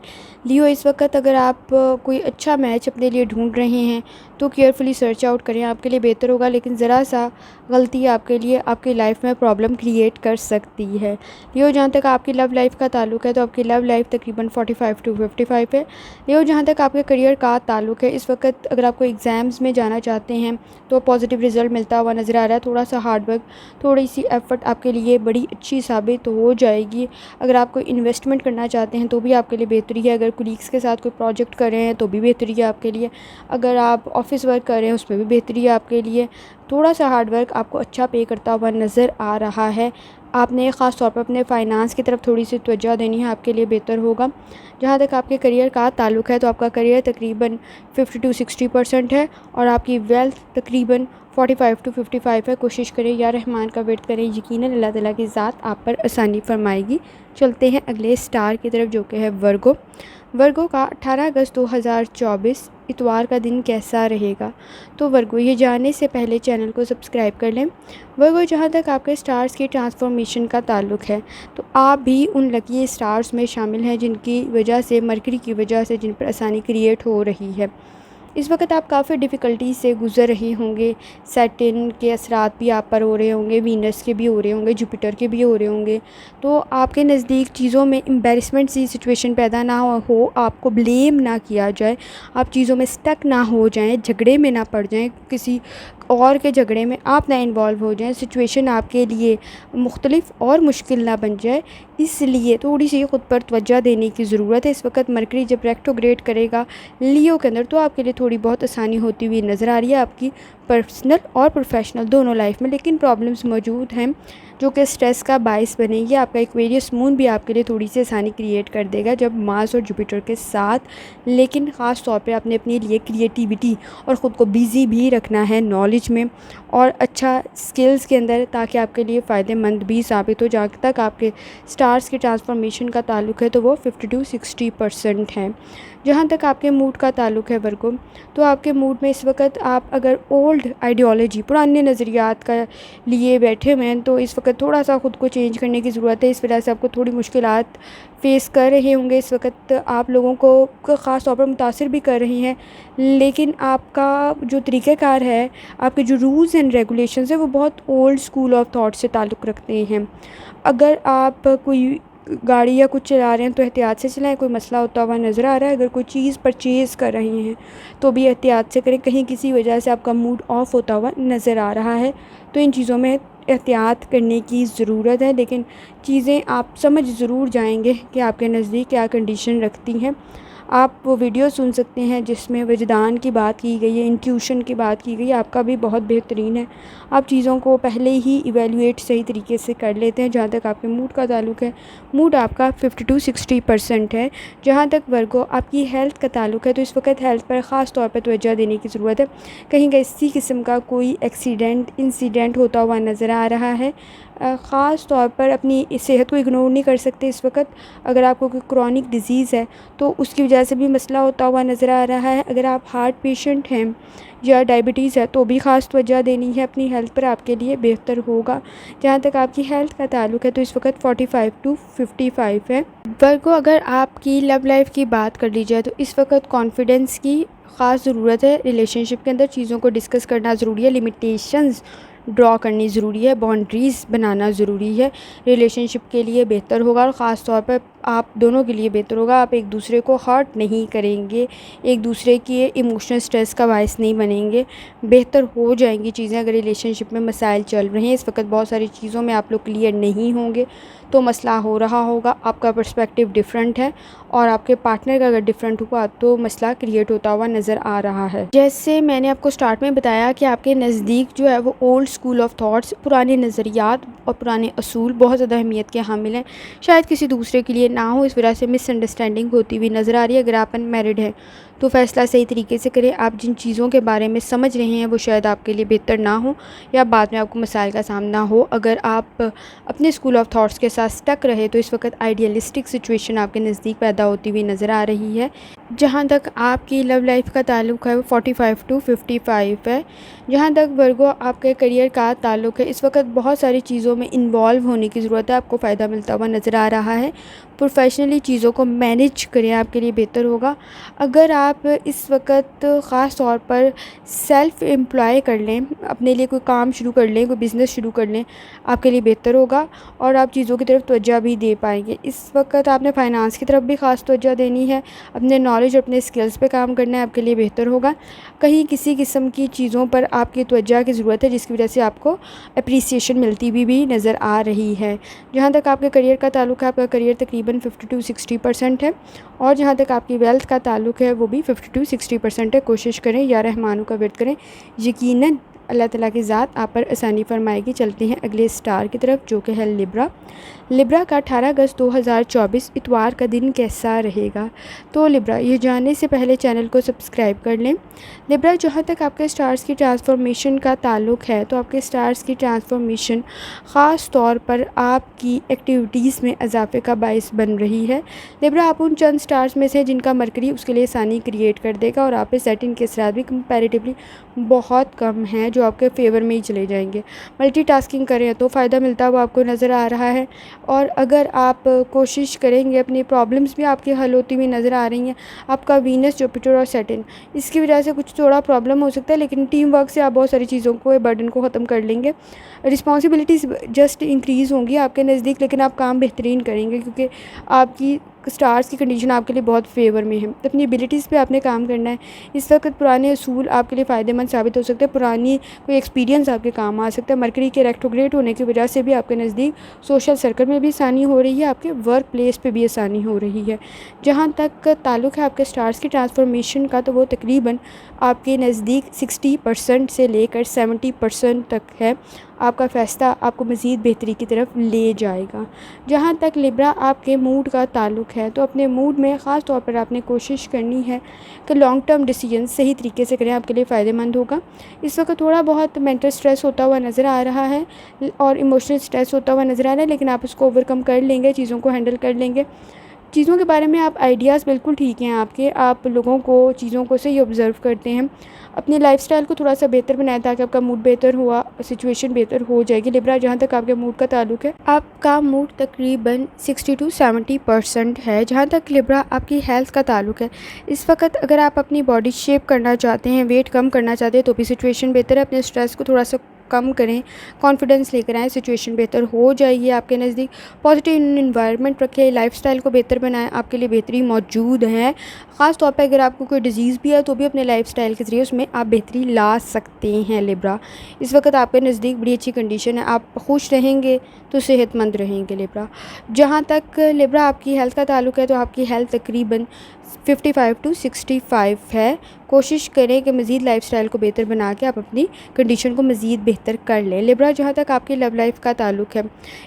लियो, इस वक्त अगर आप कोई अच्छा मैच अपने लिए ढूंढ रहे हैं तो केयरफुली सर्च आउट करें, आपके लिए बेहतर होगा। लेकिन ज़रा सा गलती आपके लिए आपकी लाइफ में प्रॉब्लम क्रिएट कर सकती है। लियो, जहाँ तक आपकी लव लाइफ का ताल्लुक़ है, तो आपकी लव लाइफ तकरीबन 45 to 55 है। लियो, जहाँ तक आपके करियर का ताल्लुक़ है, इस वक्त अगर आपको एग्ज़ाम्स में जाना चाहते हैं तो पॉजिटिव रिज़ल्ट मिलता हुआ नज़र आ रहा है। थोड़ा सा हार्डवर्क, थोड़ी सी एफ़र्ट आपके लिए बड़ी अच्छी साबित हो जाएगी। अगर आप कोई इन्वेस्टमेंट करना चाहते हैं तो भी आपके लिए बेहतरी है। अगर कोलीग्स के साथ कोई प्रोजेक्ट कर रहे हैं तो भी बेहतरी है आपके लिए। अगर आप ऑफिस वर्क कर रहे हैं उसमें भी बेहतरी है आपके लिए। थोड़ा सा हार्डवर्क आपको अच्छा पे करता हुआ नज़र आ रहा है। आपने ख़ास तौर पर अपने फ़ाइनेंस की तरफ थोड़ी सी तवज्जो देनी है, आपके लिए बेहतर होगा। जहाँ तक आपके करियर का ताल्लुक़ है, तो आपका करियर तकरीबन 50 to 60% है और आपकी वेल्थ तकरीबन 45 to 55 है। कोशिश करें या रहमान का विर्द करें, यकीनन अल्लाह ताला की ज़ात आप पर आसानी फरमाएगी। चलते हैं अगले स्टार की तरफ जो कि है वर्गो। वर्गो का 18 अगस्त 2024 इतवार का दिन कैसा रहेगा? तो वर्गो, ये जानने से पहले चैनल को सब्सक्राइब कर लें। वर्गो, जहाँ तक आपके स्टार्स की ट्रांसफॉर्मेशन का ताल्लुक़ है, तो आप भी उन लकी स्टार्स में शामिल हैं जिनकी वजह से, मरकरी की वजह से, जिन पर आसानी क्रिएट हो रही है। इस वक्त आप काफ़ी डिफ़िकल्टी से गुज़र रहे होंगे। सैटर्न के असरात भी आप पर हो रहे होंगे, वीनस के भी हो रहे होंगे, जुपिटर के भी हो रहे होंगे। तो आपके नज़दीक चीज़ों में एम्बैरेसमेंट सी सिचुएशन पैदा ना हो, आपको ब्लेम ना किया जाए, आप चीज़ों में स्टक ना हो जाएँ, झगड़े में ना पड़ जाएँ, किसी और के झगड़े में आप ना इन्वॉल्व हो जाएँ, सिचुएशन आपके लिए मुख्तलिफ़ और मुश्किल ना बन जाए। इसलिए थोड़ी सी खुद पर तवज्जो देने की ज़रूरत है। इस वक्त मरकरी जब रेट्रोग्रेड करेगा लियो के अंदर, तो आपके लिए थोड़ी बहुत आसानी होती हुई नज़र आ रही है आपकी पर्सनल और प्रोफेशनल दोनों लाइफ में। लेकिन प्रॉब्लम्स मौजूद हैं जो कि स्ट्रेस का बायस बनेगी। आपका एक्वेरियस मून भी आपके लिए थोड़ी सी आसानी क्रिएट कर देगा जब मार्स और जुपिटर के साथ। लेकिन ख़ास तौर पे आपने अपने लिए क्रिएटिविटी और ख़ुद को बिज़ी भी रखना है नॉलेज में और अच्छा स्किल्स के अंदर, ताकि आपके लिए फ़ायदेमंद भी साबित हो। जहाँ तक आपके स्टार्स की ट्रांसफॉर्मेशन का ताल्लुक़ है तो वो 50-60% है। जहाँ तक आपके मूड का ताल्लुक़ है वर्गो, तो आपके मूड में इस वक्त आप अगर ओल्ड आइडियोलॉजी, पुराने नज़रियात का लिए बैठे हुए हैं, तो इस वक्त थोड़ा सा ख़ुद को चेंज करने की ज़रूरत है। इस वजह से आपको थोड़ी मुश्किलात फ़ेस कर रहे होंगे। इस वक्त आप लोगों को ख़ास तौर पर मुतासिर भी कर रही हैं। लेकिन आपका जो तरीक़ाकार है, आपके जो रूल्स एंड रेगुलेशंस हैं, वो बहुत ओल्ड स्कूल ऑफ थॉट से ताल्लुक़ रखते हैं। अगर आप कोई गाड़ी या कुछ चला रहे हैं तो एहतियात से चलाएं, कोई मसला होता हुआ नज़र आ रहा है। अगर कोई चीज़ परचेज़ कर रहे हैं तो भी एहतियात से करें, कहीं किसी वजह से आपका मूड ऑफ होता हुआ नज़र आ रहा है तो इन चीज़ों में एहतियात करने की ज़रूरत है। लेकिन चीज़ें आप समझ ज़रूर जाएंगे कि आपके नज़दीक क्या कंडीशन रखती हैं। आप वो वीडियो सुन सकते हैं जिसमें वजदान की बात की गई है, इंट्यूशन की बात की गई है, आपका भी बहुत बेहतरीन है। आप चीज़ों को पहले ही इवेलुएट सही तरीके से कर लेते हैं। जहाँ तक आपके मूड का ताल्लुक़ है, मूड आपका 50-60% है। जहाँ तक वर्गो आपकी हेल्थ का ताल्लुक़ है, तो इस वक्त हेल्थ पर ख़ास तौर पर तवज्जो देने की ज़रूरत है। कहीं किसी किस्म का कोई एक्सीडेंट इंसिडेंट होता हुआ नज़र आ रहा है। ख़ास तौर पर अपनी सेहत को इग्नोर नहीं कर सकते इस वक्त। अगर आपको कोई क्रॉनिक डिज़ीज़ है तो उसकी वजह से भी मसला होता हुआ नज़र आ रहा है। अगर आप हार्ट पेशेंट हैं या डायबिटीज़ है तो भी ख़ास तवज्जो देनी है अपनी हेल्थ पर, आपके लिए बेहतर होगा। जहाँ तक आपकी हेल्थ का ताल्लुक़ है तो इस वक्त 45-55 है। वर्गो अगर आपकी लव लाइफ की बात कर ली जाए तो इस वक्त कॉन्फिडेंस की ख़ास ज़रूरत है। रिलेशनशिप के अंदर चीज़ों को डिस्कस करना ज़रूरी है, लिमिटेशंस ड्रॉ करनी ज़रूरी है, बाउंड्रीज़ बनाना ज़रूरी है। रिलेशनशिप के लिए बेहतर होगा और ख़ास तौर पर आप दोनों के लिए बेहतर होगा। आप एक दूसरे को हर्ट नहीं करेंगे, एक दूसरे के इमोशनल स्ट्रेस का बायस नहीं बनेंगे। बेहतर हो जाएंगी चीज़ें। अगर रिलेशनशिप में मसाइल चल रहे हैं, इस वक्त बहुत सारी चीज़ों में आप लोग क्लियर नहीं होंगे तो मसला हो रहा होगा, आपका पर्सपेक्टिव डिफरेंट है और आपके पार्टनर का अगर डिफरेंट हुआ तो मसला क्रिएट होता हुआ नज़र आ रहा है। जैसे मैंने आपको स्टार्ट में बताया कि आपके नज़दीक जो है वो ओल्ड स्कूल ऑफ थॉट्स, पुराने नज़रियात और पुराने असूल बहुत ज़्यादा अहमियत के हामिल हैं। शायद किसी दूसरे के लिए ना हो, इस वजह से मिसअंडरस्टैंडिंग होती हुई नज़र आ रही है। अगर आप अनमैरिड हैं तो फ़ैसला सही तरीके से करें। आप जिन चीज़ों के बारे में समझ रहे हैं वो शायद आपके लिए बेहतर ना हो या बाद में आपको मसाइल का सामना हो। अगर आप अपने स्कूल ऑफ थॉट्स के साथ स्टक रहे तो इस वक्त आइडियलिस्टिक सिचुएशन आपके नज़दीक पैदा होती हुई नज़र आ रही है। जहाँ तक आपकी लव लाइफ का ताल्लुक़ है वो 45-55 है। जहाँ तक वर्गो आपके करियर का ताल्लुक़ है, इस वक्त बहुत सारी चीज़ों में इन्वॉल्व होने की ज़रूरत है। आपको फ़ायदा मिलता हुआ नज़र आ रहा है। प्रोफेशनली चीज़ों को मैनेज करें, आपके लिए बेहतर होगा। अगर आप इस वक्त ख़ास तौर पर सेल्फ़ एम्प्लॉय कर लें, अपने लिए कोई काम शुरू कर लें, कोई बिज़नेस शुरू कर लें, आपके लिए बेहतर होगा और आप चीज़ों की तरफ तवज्जो भी दे पाएंगे। इस वक्त आपने फ़ाइनेंस की तरफ भी ख़ास तवज्जो देनी है, अपने नॉलेज और अपने स्किल्स पे काम करना है, आपके लिए बेहतर होगा। कहीं किसी किस्म की चीज़ों पर आपकी तवज्जो की ज़रूरत है जिसकी वजह से आपको अप्रिसिएशन मिलती हुई भी नज़र आ रही है। जहाँ तक आपके करियर का ताल्लुक़ है, आपका करियर तकरीबन 50-60% है और जहाँ तक आपकी वेल्थ का ताल्लुक़ है वो भी 50-60% है। कोशिश करें या रहमानों का विर्द करें, यकीनन अल्लाह ताला की ज़ात आप पर आसानी फरमाएगी। चलते हैं अगले स्टार की तरफ जो कि है लिब्रा। लिब्रा का 18 अगस्त 2024 इतवार का दिन कैसा रहेगा? तो लिब्रा ये जानने से पहले चैनल को सब्सक्राइब कर लें। लिब्रा जहाँ तक आपके स्टार्स की ट्रांसफॉर्मेशन का ताल्लुक़ है तो आपके स्टार्स की ट्रांसफॉर्मेशन ख़ास तौर पर आपकी एक्टिविटीज़ में इजाफे का बायस बन रही है। लिब्रा आप उन चंद स्टार्स में से जिनका मरकरी उसके लिए आसानी क्रिएट कर देगा और आप पे सेटिंग के असरात भी कंपैरेटिवली बहुत कम हैं जो आपके फेवर में ही चले जाएंगे। मल्टीटास्किंग करें तो फ़ायदा मिलता हुआ आपको नज़र आ रहा है, और अगर आप कोशिश करेंगे, अपनी प्रॉब्लम्स भी आपकी हल होती हुई नज़र आ रही हैं। आपका वीनस, जुपिटर और सैटर्न, इसकी वजह से कुछ थोड़ा प्रॉब्लम हो सकता है, लेकिन टीम वर्क से आप बहुत सारी चीज़ों को, बर्डन को ख़त्म कर लेंगे। रिस्पॉन्सिबिलिटीज़ जस्ट इंक्रीज़ होंगी आपके नज़दीक, लेकिन आप काम बेहतरीन करेंगे क्योंकि आपकी स्टार्स की कंडीशन आपके लिए बहुत फेवर में है। अपनी एबिलिटीज़ पे आपने काम करना है। इस वक्त पुराने असूल आपके लिए फ़ायदेमंद साबित हो सकते हैं। पुरानी कोई एक्सपीरियंस आपके काम आ सकता है। मरकरी के रेट्रोग्रेड होने की वजह से भी आपके नज़दीक सोशल सर्कल में भी आसानी हो रही है, आपके वर्क प्लेस पे भी आसानी हो रही है। जहाँ तक ताल्लुक़ है आपके स्टार्स की ट्रांसफॉर्मेशन का, तो वो तकरीबन आपके नज़दीक 60% से लेकर 70% तक है। आपका फ़ैसला आपको मज़ीद बेहतरी की तरफ ले जाएगा। जहाँ तक लिब्रा आपके मूड का ताल्लुक़ है, तो अपने मूड में ख़ास तौर पर आपने कोशिश करनी है कि लॉन्ग टर्म डिसीजन सही तरीके से करें, आपके लिए फ़ायदेमंद होगा। इस वक्त थोड़ा बहुत मेंटल स्ट्रेस होता हुआ नज़र आ रहा है और इमोशनल स्ट्रेस होता हुआ नज़र आ रहा है, लेकिन आप उसको ओवरकम कर लेंगे, चीज़ों को हैंडल कर लेंगे। चीज़ों के बारे में आप आइडियाज़ बिल्कुल ठीक हैं आपके, आप लोगों को, चीज़ों को सही ऑब्ज़र्व करते हैं। अपने लाइफ़स्टाइल को थोड़ा सा बेहतर बनाएं ताकि आपका मूड बेहतर हुआ, सिचुएशन बेहतर हो जाएगी। लिब्रा, जहाँ तक आपके मूड का ताल्लुक़ है, आपका मूड तकरीबन 60 to 70% है। जहाँ तक लिब्रा आपकी हेल्थ का ताल्लुक़ है, इस वक्त अगर आप अपनी बॉडी शेप करना चाहते हैं, वेट कम करना चाहते हैं, तो भी सिचुएशन बेहतर है। अपने स्ट्रेस को थोड़ा सा कम करें, कॉन्फिडेंस लेकर आएँ, सिचुएशन बेहतर हो जाएगी आपके नज़दीक। पॉजिटिव इन्वायरमेंट रखें, लाइफ़स्टाइल को बेहतर बनाएं, आपके लिए बेहतरी मौजूद है। ख़ास तौर पे अगर आपको कोई डिज़ीज़ भी है, तो भी अपने लाइफ़स्टाइल के ज़रिए उसमें आप बेहतरी ला सकते हैं। लिब्रा, इस वक्त आपके नज़दीक बड़ी अच्छी कंडीशन है। आप खुश रहेंगे तो सेहतमंद रहेंगे। लिब्रा, जहाँ तक लिब्रा आपकी हेल्थ का ताल्लुक़ है, तो आपकी हेल्थ तकरीबन 55 to 65 है। कोशिश करें कि मज़ीद लाइफ़स्टाइल को बेहतर बना के आप अपनी कंडीशन को मज़ीद बेहतर कर लें। लिब्रा, जहाँ तक आपकी लव लाइफ़ का ताल्लुक़ है,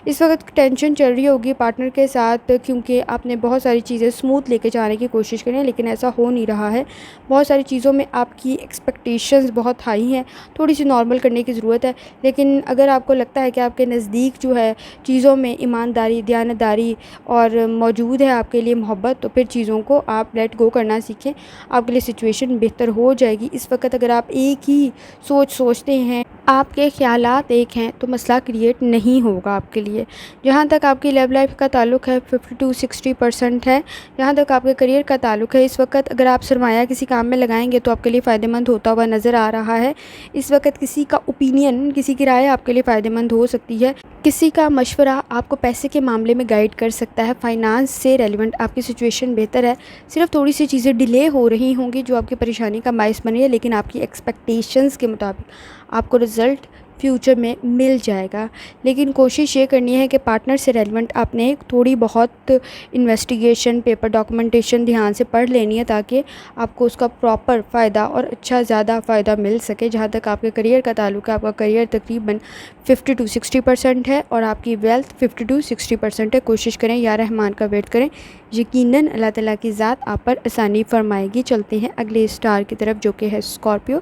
इस वक्त टेंशन चल रही होगी पार्टनर के साथ, क्योंकि आपने बहुत सारी चीज़ें स्मूथ लेके जाने की कोशिश करें, लेकिन ऐसा हो नहीं रहा है। बहुत सारी चीज़ों में आपकी एक्सपेक्टेशंस बहुत हाई हैं, थोड़ी सी नॉर्मल करने की ज़रूरत है। लेकिन अगर आपको लगता है कि आपके नज़दीक जो है चीज़ों में ईमानदारी, दयानतदारी और मौजूद है आपके लिए मोहब्बत, तो फिर चीज़ों को आप लेट गो करना सीखें, आपके लिए सिचुएशन बेहतर हो जाएगी। इस वक्त अगर आप एक ही सोचते हैं, आपके ख़यालात एक हैं, तो मसला क्रिएट नहीं होगा आपके लिए। जहाँ तक आपकी लव लाइफ का ताल्लुक़ है, 50 to 60% है। जहाँ तक आपके करियर का ताल्लुक़ है, इस वक्त अगर आप सरमाया किसी काम में लगाएंगे तो आपके लिए फ़ायदेमंद होता हुआ नज़र आ रहा है। इस वक्त किसी का ओपिनियन, किसी की राय आपके लिए फ़ायदेमंद हो सकती है। किसी का मशवरा आपको पैसे के मामले में गाइड कर सकता है। फाइनेंस से रेलिवेंट आपकी सिचुएशन बेहतर है। सिर्फ थोड़ी सी चीज़ें डिले हो रही होंगी जो आपकी परेशानी का बायस बनी है, लेकिन आपकी एक्सपेक्टेशंस के मुताबिक आपको रिज़ल्ट फ्यूचर में मिल जाएगा। लेकिन कोशिश ये करनी है कि पार्टनर से रेलिवेंट आपने थोड़ी बहुत इन्वेस्टिगेशन, पेपर डॉक्यूमेंटेशन ध्यान से पढ़ लेनी है, ताकि आपको उसका प्रॉपर फ़ायदा और अच्छा ज़्यादा फ़ायदा मिल सके। जहाँ तक आपके करियर का ताल्लुक़ है, आपका करियर तकरीबन 50 to 60% है और आपकी वेल्थ 50 to 60% है। कोशिश करें, या रहमान का वेट करें, यकीनन अल्लाह ताला की ज़ात आप पर आसानी फरमाएगी। चलते हैं अगले स्टार की तरफ, जो कि है स्कॉर्पियो।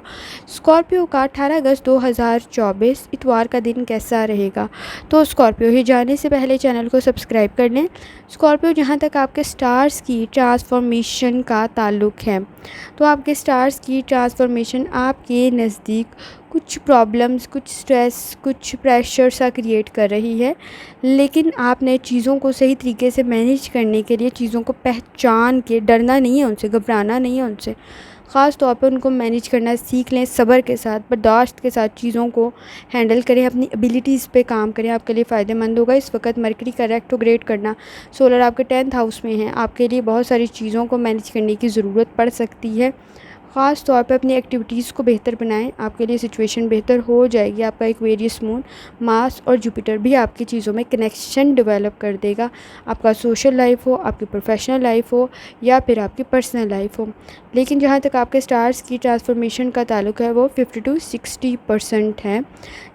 स्कॉर्पियो का 18 अगस्त 2024 इतवार का दिन कैसा रहेगा? तो स्कॉर्पियो, ही जाने से पहले चैनल को सब्सक्राइब कर लें। स्कॉर्पियो, जहाँ तक आपके स्टार्स की ट्रांसफॉर्मेशन का ताल्लुक़ है, तो आपके स्टार्स की ट्रांसफॉर्मेशन आपके नज़दीक कुछ प्रॉब्लम्स, कुछ स्ट्रेस, कुछ प्रेशर सा क्रिएट कर रही है। लेकिन आपने चीज़ों को सही तरीके से मैनेज करने के लिए चीज़ों को पहचान के, डरना नहीं है उनसे, घबराना नहीं है उनसे, ख़ास तौर पर उनको मैनेज करना सीख लें। सब्र के साथ, बर्दाश्त के साथ चीज़ों को हैंडल करें, अपनी एबिलिटीज़ पे काम करें, आपके लिए फ़ायदेमंद होगा। इस वक्त मरकरी का रेट्रोग्रेड करना, सोलर आपके 10th हाउस में है, आपके लिए बहुत सारी चीज़ों को मैनेज करने की ज़रूरत पड़ सकती है। ख़ास तौर पे अपनी एक्टिविटीज़ को बेहतर बनाएं, आपके लिए सिचुएशन बेहतर हो जाएगी। आपका एक्वेरियस मून, मार्स और जुपिटर भी आपकी चीज़ों में कनेक्शन डेवलप कर देगा। आपका सोशल लाइफ हो, आपकी प्रोफेशनल लाइफ हो, या फिर आपकी पर्सनल लाइफ हो। लेकिन जहाँ तक आपके स्टार्स की ट्रांसफॉर्मेशन का ताल्लुक़ है, वो 50 to 60% है।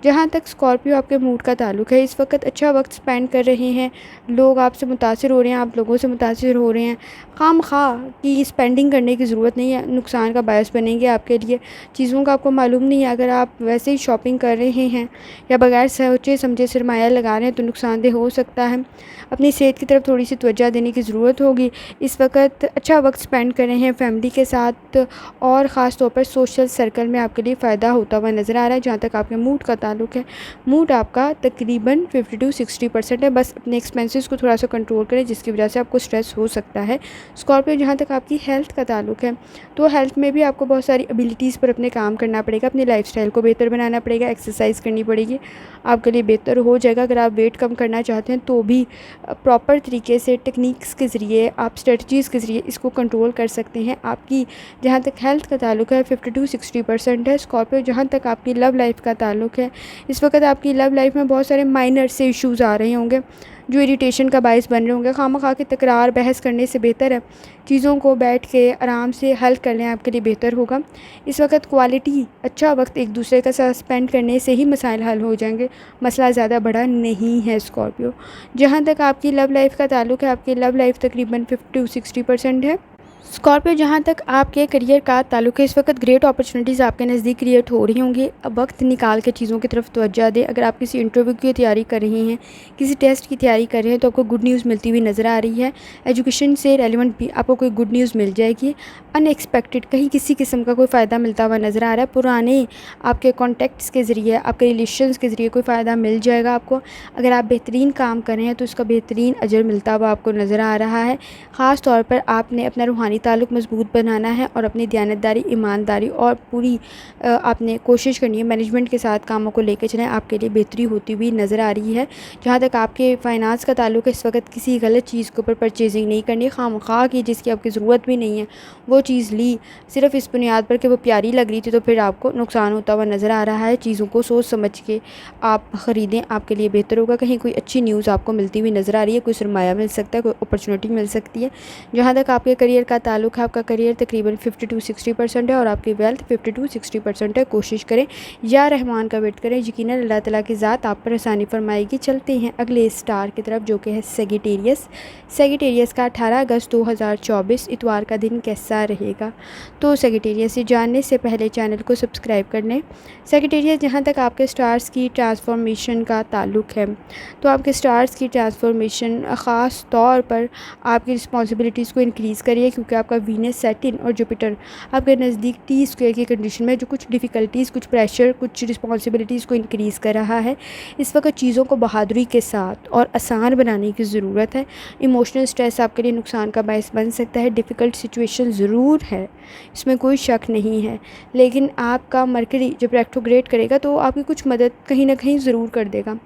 जहाँ तक स्कॉर्पियो आपके मूड का ताल्लुक़ है, इस वक्त अच्छा वक्त स्पेंड कर रहे हैं, लोग आपसे मुतासिर हो रहे हैं, आप लोगों से मुतासिर हो रहे हैं। खामखा की स्पेंडिंग करने की ज़रूरत नहीं है, नुकसान का बायस बनेंगे आपके लिए। चीज़ों का आपको मालूम नहीं है, अगर आप वैसे ही शॉपिंग कर रहे हैं या बगैर सोचे समझे सरमाया लगा रहे हैं तो नुकसानदेह हो सकता है। अपनी सेहत की तरफ थोड़ी सी तवज्जो देने की ज़रूरत होगी। इस वक्त अच्छा वक्त स्पेंड कर रहे हैं फैमिली के साथ, और ख़ास तौर पर सोशल सर्कल में आपके लिए फ़ायदा होता हुआ नज़र आ रहा है। जहाँ तक आपके मूड का ताल्लुक़ है, मूड आपका तकरीबन 50 to 60% है। बस अपने एक्सपेंसेस को थोड़ा सा कंट्रोल करें, जिसकी वजह से आपको स्ट्रेस हो सकता है। स्कॉर्पियो, जहाँ तक आपकी हेल्थ का ताल्लुक़ है, तो हेल्थ में भी आपको बहुत सारी एबिलिटीज़ पर अपने काम करना पड़ेगा, अपनी लाइफस्टाइल को बेहतर बनाना पड़ेगा, एक्सरसाइज करनी पड़ेगी, आपके लिए बेहतर हो जाएगा। अगर आप वेट कम करना चाहते हैं तो भी प्रॉपर तरीके से टेक्निक्स के ज़रिए, आप स्ट्रेटजीज़ के ज़रिए इसको कंट्रोल कर सकते हैं। आपकी जहाँ तक हेल्थ का ताल्लुक़ है 50 to 60% है। स्कॉर्पियो, जहाँ तक आपकी लव लाइफ का ताल्लुक़ है, इस वक्त आपकी लव लाइफ में बहुत सारे माइनर से इश्यूज़ आ रहे होंगे जो इरिटेशन का बायस बन रहे होंगे। खामखा के तकरार बहस करने से बेहतर है चीज़ों को बैठ के आराम से हल कर लें, आपके लिए बेहतर होगा। इस वक्त क्वालिटी अच्छा वक्त एक दूसरे के साथ स्पेंड करने से ही मसाइल हल हो जाएंगे, मसला ज़्यादा बड़ा नहीं है। स्कॉर्पियो, जहाँ तक आपकी लव लाइफ का ताल्लुक़ है, आपकी लव लाइफ तकरीबन 50 to 60% है। स्कॉर्पियो, जहाँ तक आपके करियर का ताल्लुक़ है, इस वक्त ग्रेट अपॉर्चुनिटीज़ आपके नज़दीक क्रिएट हो रही होंगी। अब वक्त निकाल के चीज़ों की तरफ तवज्जो दें। अगर आप किसी इंटरव्यू की तैयारी कर रही हैं, किसी टेस्ट की तैयारी कर रहे हैं, तो आपको गुड न्यूज़ मिलती हुई नज़र आ रही है। एजुकेशन से रेलिवेंट भी आपको कोई गुड न्यूज़ मिल जाएगी। अनएक्सपेक्टेड कहीं किसी किस्म का कोई फ़ायदा मिलता हुआ नज़र आ रहा है। पुराने आपके कॉन्टैक्ट्स के ज़रिए, आपके रिलेशंस के ज़रिए कोई फ़ायदा मिल जाएगा आपको। अगर आप बेहतरीन काम कर रहे हैं तो उसका बेहतरीन अजर मिलता हुआ आपको नज़र आ रहा है। ख़ास तौर पर आपने अपना रूहानी ताल्लुक़ मजबूत बनाना है और अपनी दयानतदारी, ईमानदारी और पूरी आपने कोशिश करनी है मैनेजमेंट के साथ कामों को लेकर चलें, आपके लिए बेहतरी होती हुई नज़र आ रही है। जहाँ तक आपके फ़ाइनांस का ताल्लुक़ है, इस वक्त किसी गलत चीज़ के ऊपर परचेजिंग नहीं करनी, खामखा की जिसकी आपकी ज़रूरत भी नहीं है वो चीज़ ली सिर्फ़ इस बुनियाद पर कि वो प्यारी लग रही थी, तो फिर आपको नुकसान होता हुआ नज़र आ रहा है। चीज़ों को सोच समझ के आप ख़रीदें, आपके लिए बेहतर होगा। कहीं कोई अच्छी न्यूज़ आपको मिलती हुई नज़र आ रही है, कोई सरमाया मिल सकता है, कोई अपॉर्चुनिटी मिल सकती है। जहाँ तक आपके करियर का ताल्लुक़ है, आपका करियर तकरीबन 50 to 60% है और आपकी वेल्थ 50 to 60% है। कोशिश करें या रहमान का वेट करें, यकीनन अल्लाह ताला की ज़ात आप पर आसानी फरमाएगी। चलते हैं अगले स्टार की तरफ, जो कि है सेगिटेरियस। सेगिटेरियस का 18 अगस्त 2024 इतवार का दिन कैसा रहेगा? तो सेगिटेरियस से जानने से पहले चैनल को सब्सक्राइब कर लें। सेगिटेरियस, जहाँ तक आपके स्टार्स की ट्रांसफॉर्मेशन का ताल्लुक़ है, तो आपके स्टार्स की ट्रांसफॉर्मेशन ख़ास तौर पर आपकी रिस्पॉन्सिबिलिटीज़ को इंक्रीज़ करिए, क्योंकि आपका वीनस, सैटर्न और जुपिटर आपके नज़दीक T² की कंडीशन में, जो कुछ डिफ़िकल्टीज़, कुछ प्रेशर, कुछ रिस्पॉन्सिबिलिटीज़ को इंक्रीज़ कर रहा है। इस वक्त चीज़ों को बहादुरी के साथ और आसान बनाने की ज़रूरत है। इमोशनल स्ट्रेस आपके लिए नुकसान का बायस बन सकता है। डिफ़िकल्ट सिचुएशन ज़रूर है, इसमें कोई शक नहीं है, लेकिन आपका मरकरी जब रेट्रोग्रेड करेगा तो आपकी कुछ मदद कहीं ना कहीं ज़रूर कर देगा,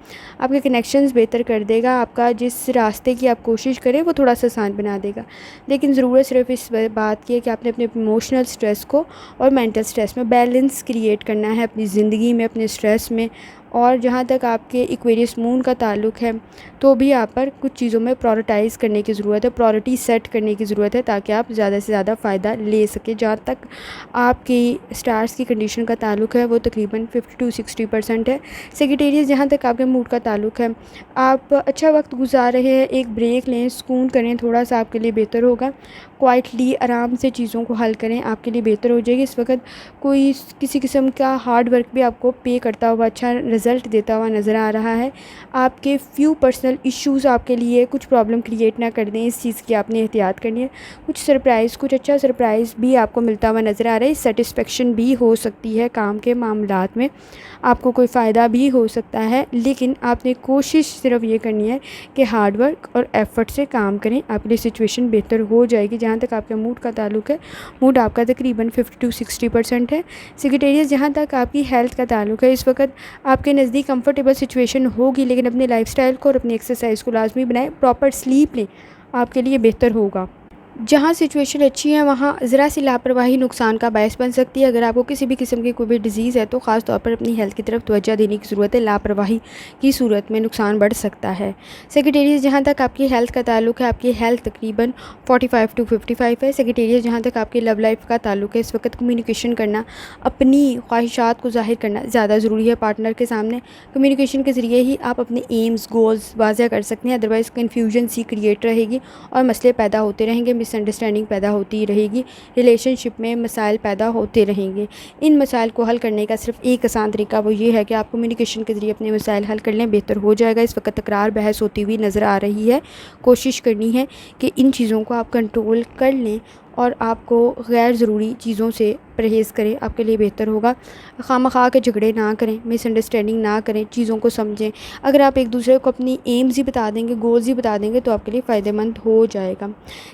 आपके कनेक्शंस बेहतर कर देगा, आपका जिस रास्ते की आप कोशिश करें वो थोड़ा सा आसान बना देगा। लेकिन ज़रूरत सिर्फ इस बात की है कि आपने अपने इमोशनल स्ट्रेस को और मेंटल स्ट्रेस में बैलेंस क्रिएट करना है अपनी ज़िंदगी में, अपने स्ट्रेस में। और जहाँ तक आपके एक्वेरियस मून का ताल्लुक़ है, तो भी आप पर कुछ चीज़ों में प्रायोरिटाइज़ करने की ज़रूरत है, प्रायोरिटी सेट करने की ज़रूरत है, ताकि आप ज़्यादा से ज़्यादा फ़ायदा ले सकें। जहाँ तक आपकी स्टार्स की कंडीशन का ताल्लुक़ है, वो तकरीबन 50 to 60% है। सेगिटेरियस, जहाँ तक आपके मूड का ताल्लुक़ है, आप अच्छा वक्त गुजार रहे हैं, एक ब्रेक लें, सुकून करें, थोड़ा सा आपके लिए बेहतर होगा। क्वाइटली आराम से चीज़ों को हल करें, आपके लिए बेहतर हो जाएगी। इस वक्त कोई किसी किस्म का हार्ड वर्क भी आपको पे करता हुआ अच्छा रिज़ल्ट देता हुआ नज़र आ रहा है। आपके फ्यू पर्सनल इश्यूज़ आपके लिए कुछ प्रॉब्लम क्रिएट ना कर दें, इस चीज़ की आपने एहतियात करनी है। कुछ सरप्राइज़, कुछ अच्छा सरप्राइज़ भी आपको मिलता हुआ नज़र आ रहा है। सेटिस्फेक्शन भी हो सकती है काम के मामलात में, आपको कोई फ़ायदा भी हो सकता है, लेकिन आपने कोशिश सिर्फ ये करनी है कि हार्ड वर्क और एफ़र्ट से काम करें, आपके लिए सिचुएशन बेहतर हो जाएगी। जहाँ तक आपके मूड का ताल्लुक़ है, मूड आपका तकरीबन 50 to 60% है। सेगिटेरियस, जहाँ तक आपकी हेल्थ का ताल्लुक़ है, इस वक्त आपके नज़दीक कंफर्टेबल सिचुएशन होगी, लेकिन अपने लाइफस्टाइल को और अपनी एक्सरसाइज को लाजमी बनाएं, प्रॉपर स्लीप लें, आपके लिए बेहतर होगा। जहाँ सिचुएशन अच्छी है वहाँ ज़रा सी लापरवाही नुकसान का बायस बन सकती है। अगर आपको किसी भी किस्म की कोई भी डिज़ीज़ है तो ख़ास तौर पर अपनी हेल्थ की तरफ तवज्जो देने की ज़रूरत है, लापरवाही की सूरत में नुकसान बढ़ सकता है। सेगिटेरियस, जहाँ तक आपकी हेल्थ का ताल्लुक़ है, आपकी हेल्थ तकरीबन 45 to 55 है। सेगिटेरियस, जहाँ तक आपकी लव लाइफ का ताल्लुक़ है, इस वक्त कम्युनिकेशन करना, अपनी ख्वाहिशात को ज़ाहिर करना ज़्यादा ज़रूरी है पार्टनर के सामने। कम्युनिकेशन के ज़रिए ही आप अपने एम्स, गोल्स वाज़ह कर सकते हैं, अदरवाइज़ कन्फ्यूजन सी क्रिएट रहेगी और मसले पैदा होते रहेंगे। मिसअंडरस्टैंडिंग पैदा होती रहेगी, रिलेशनशिप में मसाइल पैदा होते रहेंगे। इन मसाइल को हल करने का सिर्फ एक आसान तरीका वो ये है कि आप कम्युनिकेशन के ज़रिए अपने मसाइल हल कर लें, बेहतर हो जाएगा। इस वक्त तकरार बहस होती हुई नज़र आ रही है। कोशिश करनी है कि इन चीज़ों को आप कंट्रोल कर लें और आपको गैर ज़रूरी चीज़ों से परहेज़ करें, आपके लिए बेहतर होगा। खामखा के झगड़े ना करें, मिसअंडरस्टैंडिंग ना करें, चीज़ों को समझें। अगर आप एक दूसरे को अपनी एम्स ही बता देंगे, गोल्स ही बता देंगे तो आपके लिए फ़ायदेमंद हो जाएगा।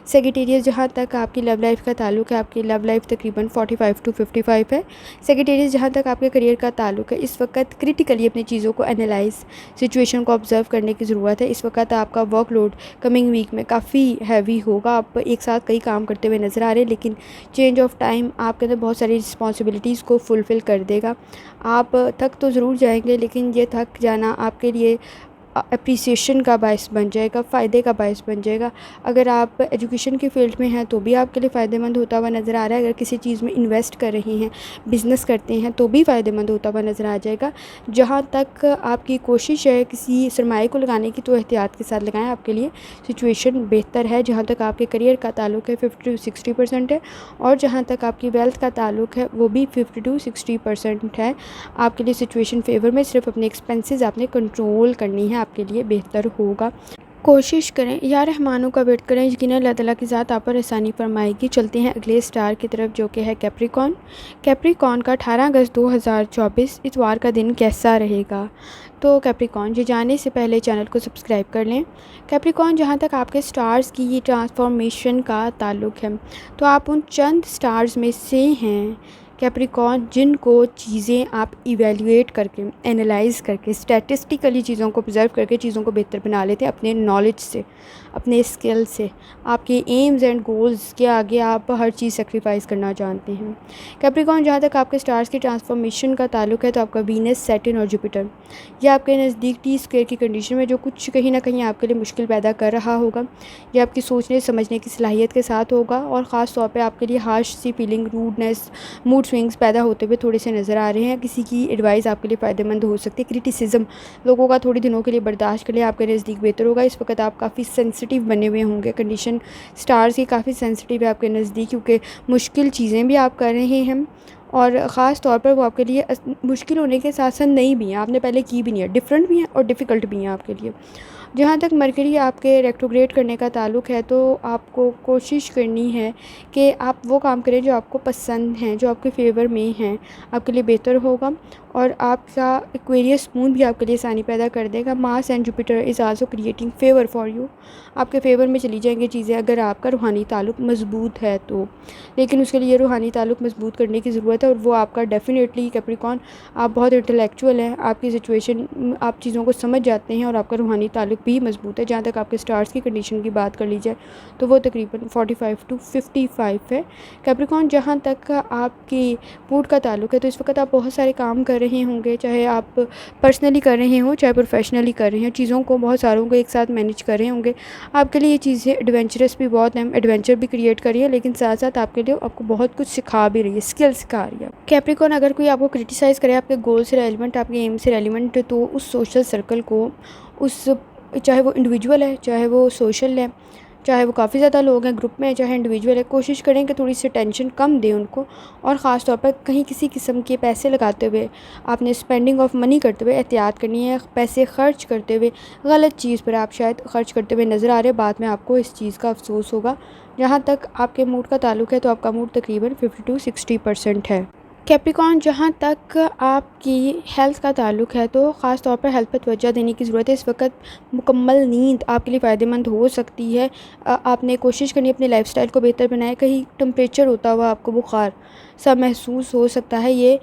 सेजिटेरियस, जहाँ तक आपकी लव लाइफ का ताल्लुक है, आपकी लव लाइफ तकरीबन 45 टू 55 है। सेजिटेरियस, जहाँ तक आपके करियर का ताल्लुक है, इस वक्त क्रिटिकली अपनी चीज़ों को एनालाइज, सिचुएशन को ऑब्ज़र्व करने की ज़रूरत है। इस वक्त आपका वर्कलोड कमिंग वीक में काफ़ी हैवी होगा। आप एक साथ कई काम करते हुए नज़र आ रहे हैं, लेकिन चेंज ऑफ टाइम आपके अंदर बहुत सारी रिस्पॉन्सिबिलिटीज़ को फुलफ़िल कर देगा। आप थक तो ज़रूर जाएंगे, लेकिन ये थक जाना आपके लिए अप्रिसिएशन का बायस बन जाएगा, फ़ायदे का बायस बन जाएगा। अगर आप एजुकेशन की फ़ील्ड में हैं तो भी आपके लिए फ़ायदेमंद होता हुआ नज़र आ रहा है। अगर किसी चीज़ में इन्वेस्ट कर रहे हैं, बिज़नेस करते हैं तो भी फ़ायदेमंद होता हुआ नज़र आ जाएगा। जहाँ तक आपकी कोशिश है किसी सरमाए को लगाने की, तो एहतियात के साथ लगाएं, आपके लिए सिचुएशन बेहतर है। जहाँ तक आपके करियर का ताल्लुक है 50 to 60% है, और जहाँ तक आपकी वेल्थ का ताल्लुक है वो भी 50 to 60% है। आपके लिए सिचुएशन फेवर में, सिर्फ अपने एक्सपेंसेस आपने कंट्रोल करनी है, आपके लिए बेहतर होगा। कोशिश करें या रहमानों का वेट करें, यकीनन अल्लाह ताला की ज़ात आप पर आसानी फरमाएगी। चलते हैं अगले स्टार की तरफ, जो कि है कैप्रिकॉर्न। कैप्रिकॉर्न का 18 अगस्त 2024 इतवार का दिन कैसा रहेगा? तो कैप्रिकॉर्न, ये जानने से पहले चैनल को सब्सक्राइब कर लें। कैप्रिकॉर्न, जहाँ तक आपके स्टार्स की ये ट्रांसफॉर्मेशन का ताल्लुक है, तो आप उन चंद स्टार्स में से हैं कैप्रिकॉर्न जिनको चीज़ें आप इवैल्यूएट करके, एनालाइज़ करके, स्टैटिस्टिकली चीज़ों को ऑब्ज़र्व करके चीज़ों को बेहतर बना लेते हैं अपने नॉलेज से, अपने स्किल से। आपके एम्स एंड गोल्स के आगे आप हर चीज़ सेक्रीफाइस करना जानते हैं। कैप्रिकॉर्न, जहाँ तक आपके स्टार्स की ट्रांसफॉर्मेशन का ताल्लुक है, तो आपका वीनस, सैटर्न और जुपिटर ये आपके नज़दीक T² की कंडीशन में, जो कुछ कहीं ना कहीं आपके लिए मुश्किल पैदा कर रहा होगा। ये आपकी सोचने समझने की सलाहियत के साथ होगा, और ख़ास तौर पे आपके लिए हार्श सी फीलिंग, रूडनेस, मूड स्विंग्स पैदा होते हुए थोड़े से नज़र आ रहे हैं। किसी की एडवाइस आपके लिए फ़ायदेमंद हो सकती है। क्रिटिसिज्म लोगों का थोड़ी दिनों के लिए बर्दाश्त कर लिए, आपके नज़दीक बेहतर होगा। इस वक्त आप काफ़ी सेंसिटिव बने हुए होंगे। कंडीशन स्टार्स की काफ़ी सेंसिटिव है आपके नज़दीक, क्योंकि मुश्किल चीज़ें भी आप कर रहे हैं, और ख़ास तौर पर वो आपके लिए मुश्किल होने के साथ साथ नई भी हैं, आपने पहले की भी नहीं है, डिफरेंट भी हैं और डिफ़िकल्ट भी हैं आपके लिए। जहाँ तक मरकरी आपके रेट्रोग्रेड करने का ताल्लुक है, तो आपको कोशिश करनी है कि आप वो काम करें जो आपको पसंद हैं, जो आपके फेवर में हैं, आपके लिए बेहतर होगा। और आपका एक्वेरियस मून भी आपके लिए आसानी पैदा कर देगा। Mars and Jupiter is also creating favour for you. आपके फेवर में चली जाएंगी चीज़ें अगर आपका रूहानी ताल्लुक मज़बूत है तो, लेकिन उसके लिए रूहानी ताल्लुक मज़बूत करने की ज़रूरत है, और वो आपका डेफिनेटली कैप्रिकॉर्न, आप बहुत इंटेलेक्चुअल हैं, आपकी सिचुएशन, आप चीज़ों को समझ जाते हैं, और आपका रूहानी ताल्लुक भी मज़बूत है। जहाँ तक आपके स्टार्स की कंडीशन की बात कर ली जाए तो वो तकरीबन 45 टू 55 है। कैप्रिकॉर्न, जहाँ तक आपकी मूड का ताल्लुक है, तो इस वक्त आप बहुत सारे काम कर रहे होंगे, चाहे आप पर्सनली कर रहे हों चाहे प्रोफेशनली कर रहे हों, चीज़ों को, बहुत सारों को एक साथ मैनेज कर रहे होंगे। आपके लिए ये चीज़ें एडवेंचरस भी बहुत हैं, एडवेंचर भी क्रिएट कर रही है, लेकिन साथ साथ आपके लिए आपको बहुत कुछ सिखा भी रही है, स्किल सिखा रही है। कैप्रिकॉर्न, अगर कोई आपको क्रिटिसाइज़ करे आपके गोल से रेलिवेंट, आपके एम से रेलिवेंट, तो उस सोशल सर्कल को, उस, चाहे वो इंडिविजुअल है, चाहे वो सोशल है, चाहे वो काफ़ी ज़्यादा लोग हैं ग्रुप में, चाहे इंडिविजुअल है, कोशिश करें कि थोड़ी सी टेंशन कम दें उनको। और ख़ास तौर पर कहीं किसी किस्म के पैसे लगाते हुए, आपने स्पेंडिंग ऑफ मनी करते हुए एहतियात करनी है। पैसे खर्च करते हुए गलत चीज़ पर आप शायद खर्च करते हुए नज़र आ रहे हैं, बाद में आपको इस चीज़ का अफसोस होगा। जहाँ तक आपके मूड का ताल्लुक है, तो आपका मूड तकरीबन 50 to 60% है। कैप्रिकॉर्न, जहाँ तक आपकी हेल्थ का ताल्लुक है, तो ख़ास तौर पर हेल्थ पर तवज्जो देने की ज़रूरत है। इस वक्त मुकम्मल नींद आपके लिए फ़ायदेमंद हो सकती है। आपने कोशिश करनी है अपने लाइफस्टाइल को बेहतर बनाए। कहीं टेम्परेचर होता हुआ आपको बुखार सा महसूस हो सकता है, ये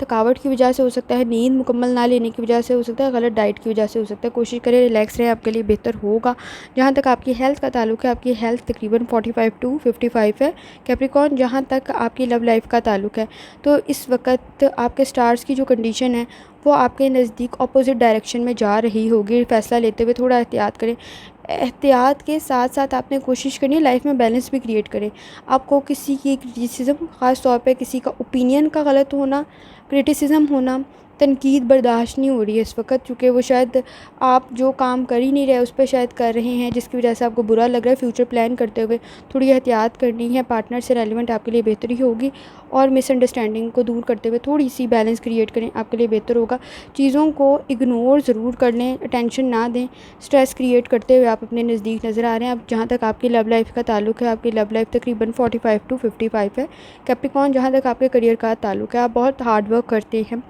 थकावट की वजह से हो सकता है, नींद मुकम्मल ना लेने की वजह से हो सकता है, गलत डाइट की वजह से हो सकता है। कोशिश करें रिलैक्स रहें, आपके लिए बेहतर होगा। जहाँ तक आपकी हेल्थ का ताल्लुक है, आपकी हेल्थ तकरीबन 45 टू 55 है। कैप्रिकॉर्न, जहाँ तक आपकी लव लाइफ का ताल्लुक है, तो इस वक्त आपके स्टार्स की जो कंडीशन है वो आपके नज़दीक अपोजिट डायरेक्शन में जा रही होगी। फ़ैसला लेते हुए थोड़ा एहतियात करें। एहतियात के साथ साथ आपने कोशिश करनी है लाइफ में बैलेंस भी क्रिएट करें। आपको किसी की क्रिटिसिज्म, ख़ास तौर पे किसी का ओपिनियन का गलत होना, क्रिटिसिज्म होना, तनकीद बर्दाश्त नहीं हो रही है इस वक्त, क्योंकि वो शायद आप जो काम कर ही नहीं रहे उस पर शायद कर रहे हैं, जिसकी वजह से आपको बुरा लग रहा है। फ्यूचर प्लान करते हुए थोड़ी एहतियात करनी है, पार्टनर से रेलिवेंट आपके लिए बेहतरी होगी, और मिसअंडरस्टैंडिंग को दूर करते हुए थोड़ी सी बैलेंस क्रिएट करें, आपके लिए बेहतर होगा। चीज़ों को इग्नोर ज़रूर कर लें, अटेंशन ना दें। स्ट्रेस क्रिएट करते हुए आप अपने नज़दीक नज़र आ रहे हैं। अब जहाँ तक आपकी लव लाइफ का ताल्लुक है, आपकी लव लाइफ तकरीबन 45 to 55 है। कैप्रिकॉर्न, जहाँ तक आपके करियर का ताल्लुक है, आप बहुत हार्ड वर्क करते हैं,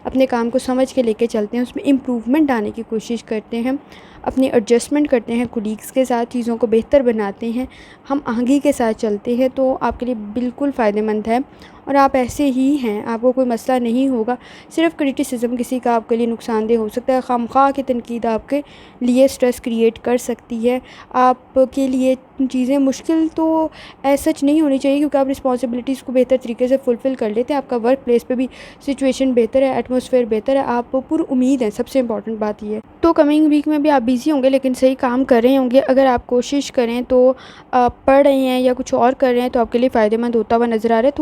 अपने काम को समझ के लेके चलते हैं, उसमें इम्प्रूवमेंट आने की कोशिश करते हैं, अपनी एडजस्टमेंट करते हैं, कोलीग्स के साथ चीज़ों को बेहतर बनाते हैं, हम आगे के साथ चलते हैं, तो आपके लिए बिल्कुल फ़ायदेमंद है। और आप ऐसे ही हैं, आपको कोई मसला नहीं होगा। सिर्फ़ क्रिटिसिज्म किसी का आपके लिए नुकसानदेह हो सकता है, खामख़ा की तनकीद आपके लिए स्ट्रेस क्रिएट कर सकती है। आपके लिए चीज़ें मुश्किल तो सच नहीं होनी चाहिए, क्योंकि आप रिस्पॉन्सिबिलिटीज़ को बेहतर तरीके से फुलफ़िल कर लेते हैं। आपका वर्क प्लेस पे भी सिचुएशन बेहतर है, एटमॉस्फेयर बेहतर है, आप पुरुउम्मीद हैं, सबसे इंपॉर्टेंट बात ये है। तो कमिंग वीक में भी आप बिज़ी होंगे, लेकिन सही काम कर रहे होंगे। अगर आप कोशिश करें तो पढ़ रहे हैं या कुछ और कर रहे हैं तो आपके लिए फ़ायदेमंद होता हुआ नज़र आ रहा है।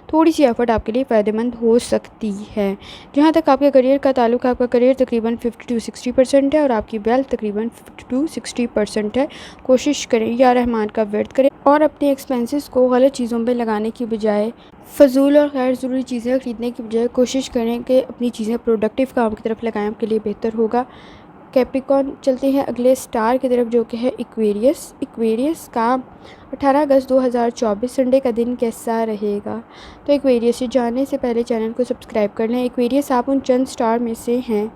थोड़ी सी एफ़र्ट आपके लिए फ़ायदेमंद हो सकती है। जहाँ तक आपके करियर का ताल्लुक है, आपका करियर तकरीबन 50 to 60% है, और आपकी वेल्थ तकरीबन 50 to 60% है। कोशिश करें या रहमान का वर्द करें, और अपने एक्सपेंसेस को गलत चीज़ों पे लगाने की बजाय, फ़जूल और गैर ज़रूरी चीज़ें ख़रीदने की बजाय कोशिश करें कि अपनी चीज़ें प्रोडक्टिव काम की तरफ लगाएं, आपके लिए बेहतर होगा। कैप्रिकॉर्न, चलते हैं अगले स्टार की तरफ, जो कि है एक्वेरियस का 18 अगस्त 2024 संडे का दिन कैसा रहेगा। तो एक्वेरियस से जानने से पहले चैनल को सब्सक्राइब कर लें। एक्वेरियस, आप उन चंद स्टार में से हैं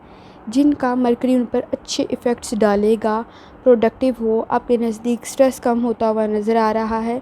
जिनका मरकरी उन पर अच्छे इफ़ेक्ट्स डालेगा, प्रोडक्टिव हो, आपके नज़दीक स्ट्रेस कम होता हुआ नज़र आ रहा है।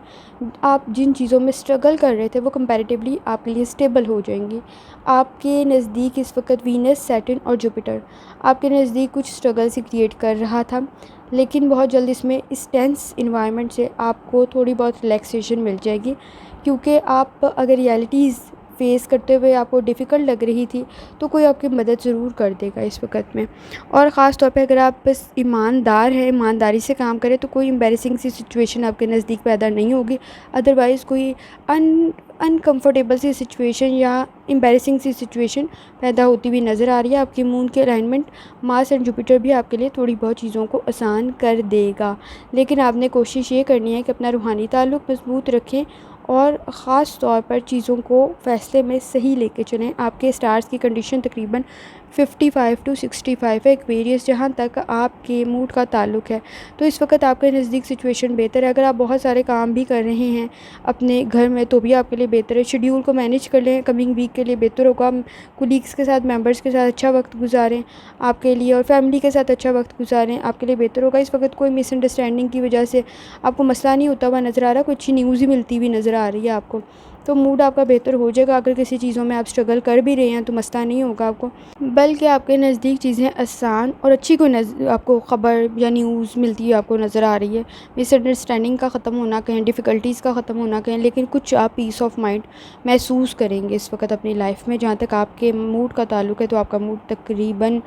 आप जिन चीज़ों में स्ट्रगल कर रहे थे वो कंपैरेटिवली आपके लिए स्टेबल हो जाएंगी। आपके नज़दीक इस वक्त वीनस, सैटर्न और जुपिटर आपके नज़दीक कुछ स्ट्रगल से क्रिएट कर रहा था, लेकिन बहुत जल्द इसमें इस टेंस इन्वायरमेंट से आपको थोड़ी बहुत रिलैक्सेशन मिल जाएगी, क्योंकि आप अगर रियलिटीज़ फेस करते हुए आपको डिफ़िकल्ट लग रही थी तो कोई आपकी मदद ज़रूर कर देगा इस वक्त में। और ख़ास तौर पे अगर आप बस ईमानदार हैं, ईमानदारी से काम करें, तो कोई एम्बैरेसिंग सी सिचुएशन आपके नज़दीक पैदा नहीं होगी। अदरवाइज़ कोई अनकम्फर्टेबल सी सिचुएशन या एम्बैरेसिंग सी सिचुएशन पैदा होती हुई नज़र आ रही है। आपकी मून के अलाइनमेंट मार्स एंड जुपिटर भी आपके लिए थोड़ी बहुत चीज़ों को आसान कर देगा, लेकिन आपने कोशिश ये करनी है कि अपना रूहानी ताल्लुक़ मज़बूत रखें, और ख़ास तौर पर चीज़ों को फ़ैसले में सही लेके चलें। आपके स्टार्स की कंडीशन तकरीबन 55 to 65 है। एक्वेरियस, जहाँ तक आपके मूड का ताल्लुक है, तो इस वक्त आपके नज़दीक सिचुएशन बेहतर है। अगर आप बहुत सारे काम भी कर रहे हैं अपने घर में तो भी आपके लिए बेहतर है। शेड्यूल को मैनेज कर लें, कमिंग वीक के लिए बेहतर होगा। कोलीग्स के साथ, मेंबर्स के साथ अच्छा वक्त गुजारें आपके लिए, और फैमिली के साथ अच्छा वक्त गुजारें, आपके लिए बेहतर होगा। इस वक्त कोई मिसअंडरस्टैंडिंग की वजह से आपको मसला नहीं होता हुआ नज़र आ रहा, कोई अच्छी न्यूज़ ही मिलती हुई नज़र आ रही है आपको, तो मूड आपका बेहतर हो जाएगा। अगर किसी चीज़ों में आप स्ट्रगल कर भी रहे हैं तो मसला नहीं होगा आपको, बल्कि आपके नज़दीक चीज़ें आसान और अच्छी कोई आपको ख़बर या न्यूज़ मिलती है आपको नज़र आ रही है। मिसअंडरस्टैंडिंग का ख़त्म होना कहें, डिफ़िकल्टीज़ का ख़त्म होना कहें, लेकिन कुछ आप पीस ऑफ माइंड महसूस करेंगे इस वक्त अपनी लाइफ में। जहाँ तक आपके मूड का ताल्लुक है, तो आपका मूड तकरीबन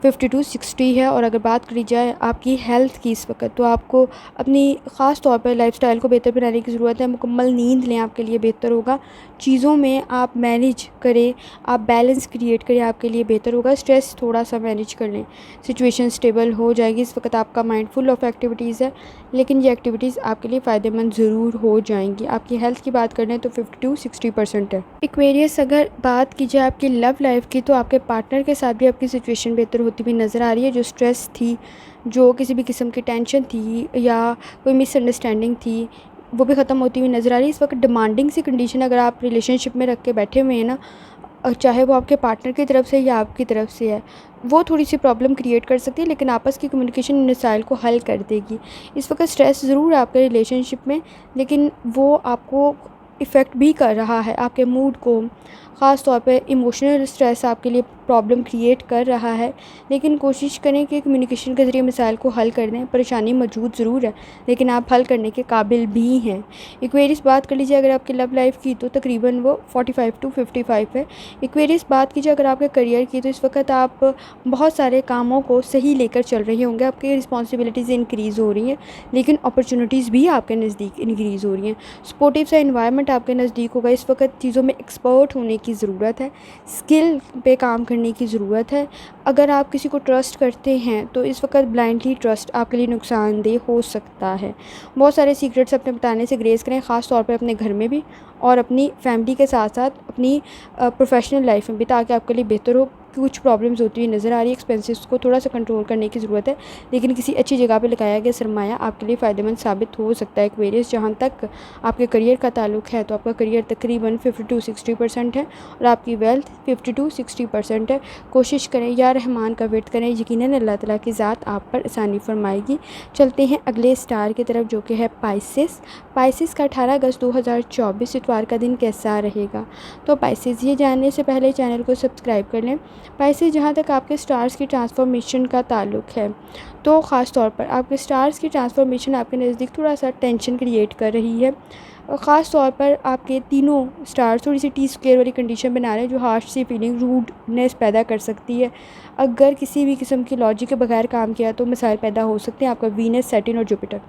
50 to 60 है। और अगर बात करी जाए आपकी हेल्थ की इस वक्त, तो आपको अपनी ख़ास तौर पर लाइफ़स्टाइल को बेहतर बनाने की ज़रूरत है। मुकम्मल नींद लें, आपके लिए बेहतर होगा। चीज़ों में आप मैनेज करें, आप बैलेंस क्रिएट करें, आपके लिए बेहतर होगा। स्ट्रेस थोड़ा सा मैनेज कर लें, सिचुएशन स्टेबल हो जाएगी। इस वक्त आपका माइंड फुल ऑफ एक्टिविटीज़ है, लेकिन ये एक्टिविटीज़ आपके लिए फ़ायदेमंद ज़रूर हो जाएंगी। आपकी हेल्थ की बात करें तो 50 to 60% है। एक्वेरियस, अगर बात की जाए आपकी लव लाइफ की, तो आपके पार्टनर के साथ भी आपकी सिचुएशन बेहतर होती हुई नज़र आ रही है। जो स्ट्रेस थी, जो किसी भी किस्म की टेंशन थी या कोई मिसअंडरस्टैंडिंग थी, वो भी ख़त्म होती हुई नज़र आ रही है। इस वक्त डिमांडिंग सी कंडीशन अगर आप रिलेशनशिप में रख के बैठे हुए हैं ना, चाहे वो आपके पार्टनर की तरफ से या आपकी तरफ से है, वो थोड़ी सी प्रॉब्लम क्रिएट कर सकती है, लेकिन आपस की कम्युनिकेशन इन मसाइल को हल कर देगी। इस वक्त स्ट्रेस ज़रूर है आपके रिलेशनशिप में, लेकिन वो आपको इफ़ेक्ट भी कर रहा है, आपके मूड को। ख़ास तौर पे इमोशनल स्ट्रेस आपके लिए प्रॉब्लम क्रिएट कर रहा है, लेकिन कोशिश करें कि कम्युनिकेशन के ज़रिए मसाइल को हल कर दें। परेशानी मौजूद ज़रूर है, लेकिन आप हल करने के काबिल भी हैं। एक्वेरियस बात कर लीजिए अगर आपकी लव लाइफ की, तो तकरीबन वो 45 टू 55 है। एक्वेरियस बात कीजिए अगर आपके करियर की, तो इस वक्त आप बहुत सारे कामों को सही लेकर चल रहे होंगे। आपकी रिस्पॉन्सिबिलिटीज़ इंक्रीज़ हो रही हैं, लेकिन अपॉर्चुनिटीज़ भी आपके नज़दीक इंक्रीज़ हो रही हैं। सपोर्टिव सा इन्वायरमेंट आपके नज़दीक होगा। इस वक्त चीज़ों में एक्सपर्ट होने की ज़रूरत है, स्किल पे काम करने की ज़रूरत है। अगर आप किसी को ट्रस्ट करते हैं तो इस वक्त ब्लाइंडली ट्रस्ट आपके लिए नुकसानदेह हो सकता है। बहुत सारे सीक्रेट्स अपने बताने से ग्रेस करें, ख़ास तौर पे अपने घर में भी और अपनी फैमिली के साथ साथ अपनी प्रोफेशनल लाइफ में भी, ताकि आपके लिए बेहतर हो। कुछ प्रॉब्लम्स होती हुई नज़र आ रही है, एक्सपेंसेस को थोड़ा सा कंट्रोल करने की ज़रूरत है, लेकिन किसी अच्छी जगह पे लगाया गया सरमाया आपके लिए फ़ायदेमंद साबित हो सकता है। एक्वेरियस, जहाँ तक आपके करियर का ताल्लुक है, तो आपका करियर तकरीबन 50 टू 60% है और आपकी वेल्थ 50 टू 60% है। कोशिश करें, या रहमान का वेट करें, यकीनन अल्लाह ताला की ज़ात आप पर आसानी फरमाएगी। चलते हैं अगले स्टार की तरफ, जो कि है पाइसेस। पाइसेस का 18 अगस्त 2024 इतवार का दिन कैसा रहेगा? तो पाइसेस, ये जानने से पहले चैनल को सब्सक्राइब कर लें। पाइसेस, जहाँ तक आपके स्टार्स की ट्रांसफॉर्मेशन का ताल्लुक है, तो ख़ास तौर पर आपके स्टार्स की ट्रांसफॉर्मेशन आपके नज़दीक थोड़ा सा टेंशन क्रिएट कर रही है। और ख़ास तौर पर आपके तीनों स्टार्स थोड़ी सी टी स्क्वेयर वाली कंडीशन बना रहे हैं, जो हार्श सी फीलिंग, रूडनेस पैदा कर सकती है। अगर किसी भी किस्म की लॉजिक के बगैर काम किया तो मसाइल पैदा हो सकते हैं। आपका वीनस, सैटर्न और जुपिटर,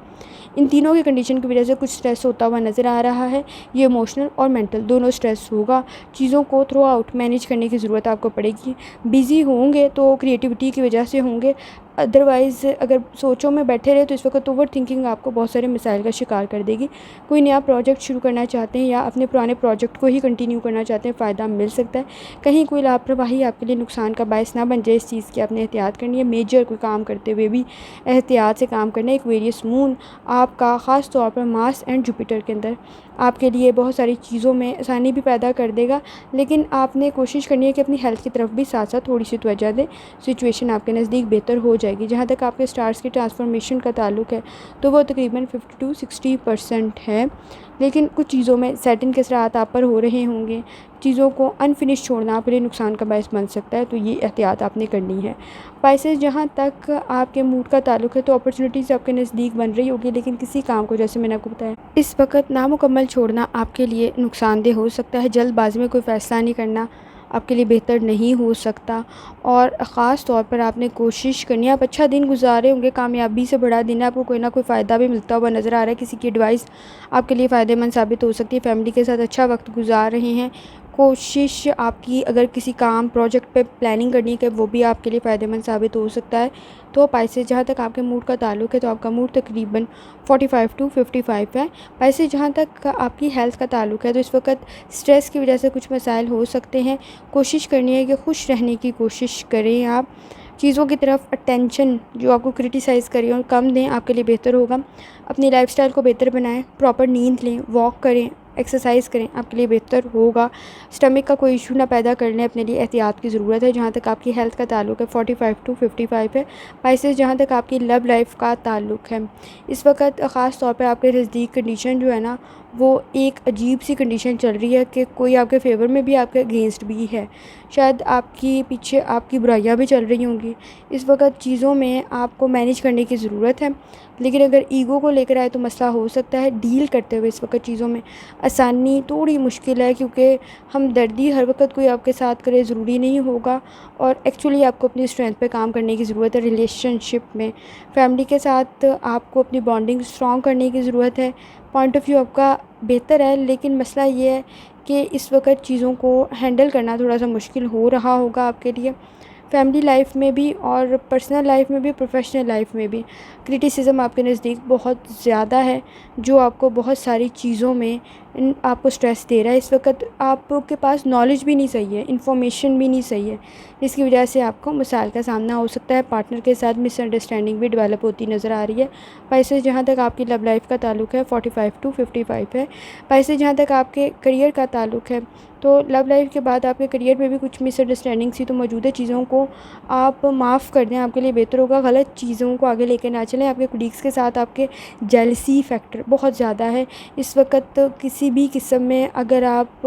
इन तीनों की कंडीशन की वजह से कुछ स्ट्रेस होता हुआ नज़र आ रहा है। ये इमोशनल और मेंटल दोनों स्ट्रेस होगा। चीज़ों को थ्रू आउट मैनेज करने की ज़रूरत आपको पड़ेगी। बिज़ी होंगे तो क्रिएटिविटी की वजह से होंगे, अदरवाइज़ अगर सोचों में बैठे रहे तो इस वक्त ओवर थिंकिंग आपको बहुत सारे मिसाइल का शिकार कर देगी। कोई नया प्रोजेक्ट शुरू करना चाहते हैं या अपने पुराने प्रोजेक्ट को ही कंटिन्यू करना चाहते हैं, फ़ायदा मिल सकता है। कहीं कोई लापरवाही आपके लिए नुकसान का बायस ना बन जाए, इस चीज़ की आपने एहतियात करनी है। मेजर कोई काम करते हुए भी एहतियात से काम करना है। एक्वेरियस मून आपका ख़ास तौर पर मार्स एंड जुपिटर के अंदर आपके लिए बहुत सारी चीज़ों में आसानी भी पैदा कर देगा, लेकिन आपने कोशिश करनी है कि अपनी हेल्थ की तरफ भी साथ साथ थोड़ी सी तवज्जो दें। सिचुएशन आपके नज़दीक बेहतर हो जाएगी। जहाँ तक आपके स्टार्स की ट्रांसफॉर्मेशन का ताल्लुक है, तो वो तकरीबन 50 टू 60% है, लेकिन कुछ चीज़ों में सैटर्न के असरात आप पर हो रहे होंगे। चीज़ों को अनफिनिश छोड़ना आपके लिए नुकसान का बायस बन सकता है, तो ये एहतियात आपने करनी है। पाइसेस, जहाँ तक आपके मूड का ताल्लुक है, तो अपॉर्चुनिटीज़ आपके नज़दीक बन रही होगी, लेकिन किसी काम को, जैसे मैंने आपको बताया, इस वक्त नामुकम्मल छोड़ना आपके लिए नुकसानदेह हो सकता है। जल्दबाजी में कोई फ़ैसला नहीं करना आपके लिए बेहतर नहीं हो सकता, और ख़ास तौर पर आपने कोशिश करनी है। आप अच्छा दिन गुजारे होंगे, कामयाबी से बड़ा दिन है, आपको कोई ना कोई फ़ायदा भी मिलता हुआ नज़र आ रहा है। किसी की एडवाइस आपके लिए फ़ायदेमंद साबित हो सकती है। फैमिली के साथ अच्छा वक्त गुजार रहे हैं। कोशिश आपकी, अगर किसी काम प्रोजेक्ट पे प्लानिंग करनी है, कि वो भी आपके लिए फ़ायदेमंद साबित हो सकता है। तो पाइसेस, जहाँ तक आपके मूड का ताल्लुक है, तो आपका मूड तकरीबन 45 टू 55 है। पाइसेस, जहाँ तक आपकी हेल्थ का ताल्लुक है, तो इस वक्त स्ट्रेस की वजह से कुछ मसाइल हो सकते हैं। कोशिश करनी है कि खुश रहने की कोशिश करें। आप चीज़ों की तरफ अटेंशन जो आपको क्रिटिसाइज़ करें और कम दें, आपके लिए बेहतर होगा। अपनी लाइफस्टाइल को बेहतर बनाएं, प्रॉपर नींद लें, वॉक करें, एक्सरसाइज करें, आपके लिए बेहतर होगा। स्टमक का कोई इशू ना पैदा कर लें, अपने लिए एहतियात की ज़रूरत है। जहाँ तक आपकी हेल्थ का ताल्लुक है, 45 टू 55 है। पाइसेस, जहाँ तक आपकी लव लाइफ का ताल्लुक है, इस वक्त ख़ास तौर पर आपके नज़दीक कंडीशन जो है ना, वो एक अजीब सी कंडीशन चल रही है कि कोई आपके फेवर में भी, आपके अगेंस्ट भी है। शायद आपकी पीछे आपकी बुराइयां भी चल रही होंगी। इस वक्त चीज़ों में आपको मैनेज करने की ज़रूरत है, लेकिन अगर ईगो को लेकर आए तो मसला हो सकता है। डील करते हुए इस वक्त चीज़ों में आसानी थोड़ी मुश्किल है, क्योंकि हमदर्दी हर वक्त कोई आपके साथ करे ज़रूरी नहीं होगा, और एक्चुअली आपको अपनी स्ट्रेंथ पे काम करने की ज़रूरत है। रिलेशनशिप में फैमिली के साथ आपको अपनी बॉन्डिंग स्ट्रॉन्ग करने की ज़रूरत है। पॉइंट ऑफ व्यू आपका बेहतर है, लेकिन मसला ये है कि इस वक्त चीज़ों को हैंडल करना थोड़ा सा मुश्किल हो रहा होगा आपके लिए। फैमिली लाइफ में भी और पर्सनल लाइफ में भी, प्रोफेशनल लाइफ में भी क्रिटिसिज्म आपके नज़दीक बहुत ज़्यादा है, जो आपको बहुत सारी चीज़ों में आपको स्ट्रेस दे रहा है। इस वक्त आपके पास नॉलेज भी नहीं सही है, इन्फॉर्मेशन भी नहीं सही है, जिसकी वजह से आपको मसाइल का सामना हो सकता है। पार्टनर के साथ मिसअंडरस्टैंडिंग भी डेवलप होती नज़र आ रही है। पाइसेस, जहाँ तक आपकी लव लाइफ का ताल्लुक है, 45 टू 55 है। पाइसेस, जहाँ तक आपके करियर का ताल्लुक है, तो लव लाइफ के बाद आपके करियर में भी कुछ मिसअंडरस्टैंडिंग सी तो मौजूदा चीज़ों को आप माफ़ कर दें, आपके लिए बेहतर होगा। गलत चीज़ों को आगे लेकर ना चलें। आपके कोलीग्स के साथ आपके जेलसी फैक्टर बहुत ज़्यादा है इस वक्त। किसी भी किस्म में अगर आप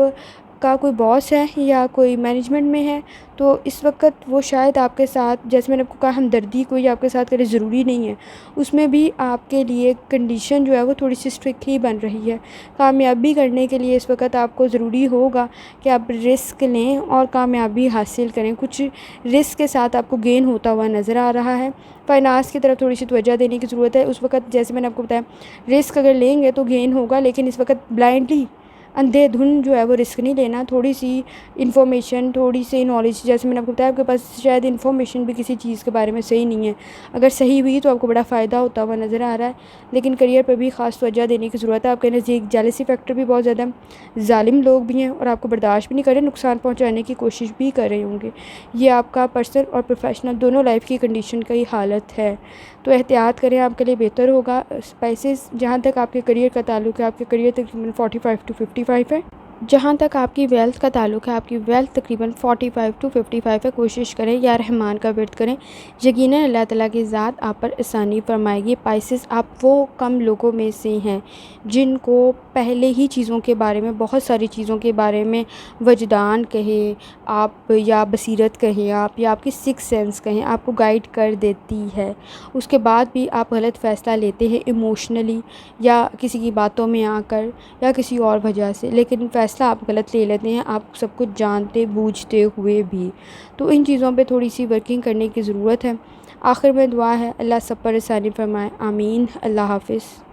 आपका कोई बॉस है या कोई मैनेजमेंट में है, तो इस वक्त वो शायद आपके साथ, जैसे मैंने आपको कहा, हमदर्दी कोई आपके साथ करे, ज़रूरी नहीं है, उसमें भी आपके लिए कंडीशन जो है वो थोड़ी सी स्ट्रिक्टली बन रही है। कामयाबी करने के लिए इस वक्त आपको ज़रूरी होगा कि आप रिस्क लें और कामयाबी हासिल करें। कुछ रिस्क के साथ आपको गेन होता हुआ नज़र आ रहा है। फाइनेंस की तरफ थोड़ी सी तवज्जो देने की ज़रूरत है। उस वक्त जैसे मैंने आपको बताया, रिस्क अगर लेंगे तो गेन होगा, लेकिन इस वक्त ब्लाइंडली अंधेधुन जो है वो रिस्क नहीं लेना। थोड़ी सी इन्फॉर्मेशन, थोड़ी सी नॉलेज, जैसे मैंने आपको बताया, आपके पास शायद इन्फॉर्मेशन भी किसी चीज़ के बारे में सही नहीं है, अगर सही हुई तो आपको बड़ा फ़ायदा होता हुआ नज़र आ रहा है। लेकिन करियर पर भी ख़ास तवज्जो देने की ज़रूरत है। आपके नज़दीक जेलसी फैक्टर भी बहुत ज़्यादा है, ज़ालिम लोग भी हैं और आपको बर्दाश्त भी नहीं कर रहे, नुकसान पहुँचाने की कोशिश भी कर रहे होंगे। ये आपका पर्सनल और प्रोफेशनल दोनों लाइफ की कंडीशन का ही हालत है, तो एहतियात करें, आपके लिए बेहतर होगा। स्पाइसेस, जहाँ तक आपके करियर का ताल्लुक है, आपके करियर तकरीबन 45 टू 55 है। जहाँ तक आपकी वेल्थ का ताल्लुक है, आपकी वेल्थ तकरीबन 45 टू 55 है। कोशिश करें या रहमान का विर्द करें, यकीनन अल्लाह ताला की ज़ात आप पर आसानी फरमाएगी। पाइसेस, आप वो कम लोगों में से हैं जिनको पहले ही चीज़ों के बारे में, बहुत सारी चीज़ों के बारे में वजदान कहें आप, या बसीरत कहें आप, या आपकी सिक्स सेंस कहें, आपको गाइड कर देती है। उसके बाद भी आप गलत फ़ैसला लेते हैं इमोशनली, या किसी की बातों में आकर, या किसी और वजह से, लेकिन फ़ैसला आप गलत ले लेते हैं, आप सब कुछ जानते बूझते हुए भी। तो इन चीज़ों पे थोड़ी सी वर्किंग करने की ज़रूरत है। आखिर में दुआ है, अल्लाह सब पर आसानी फरमाए, आमीन। अल्लाह हाफ़िज़।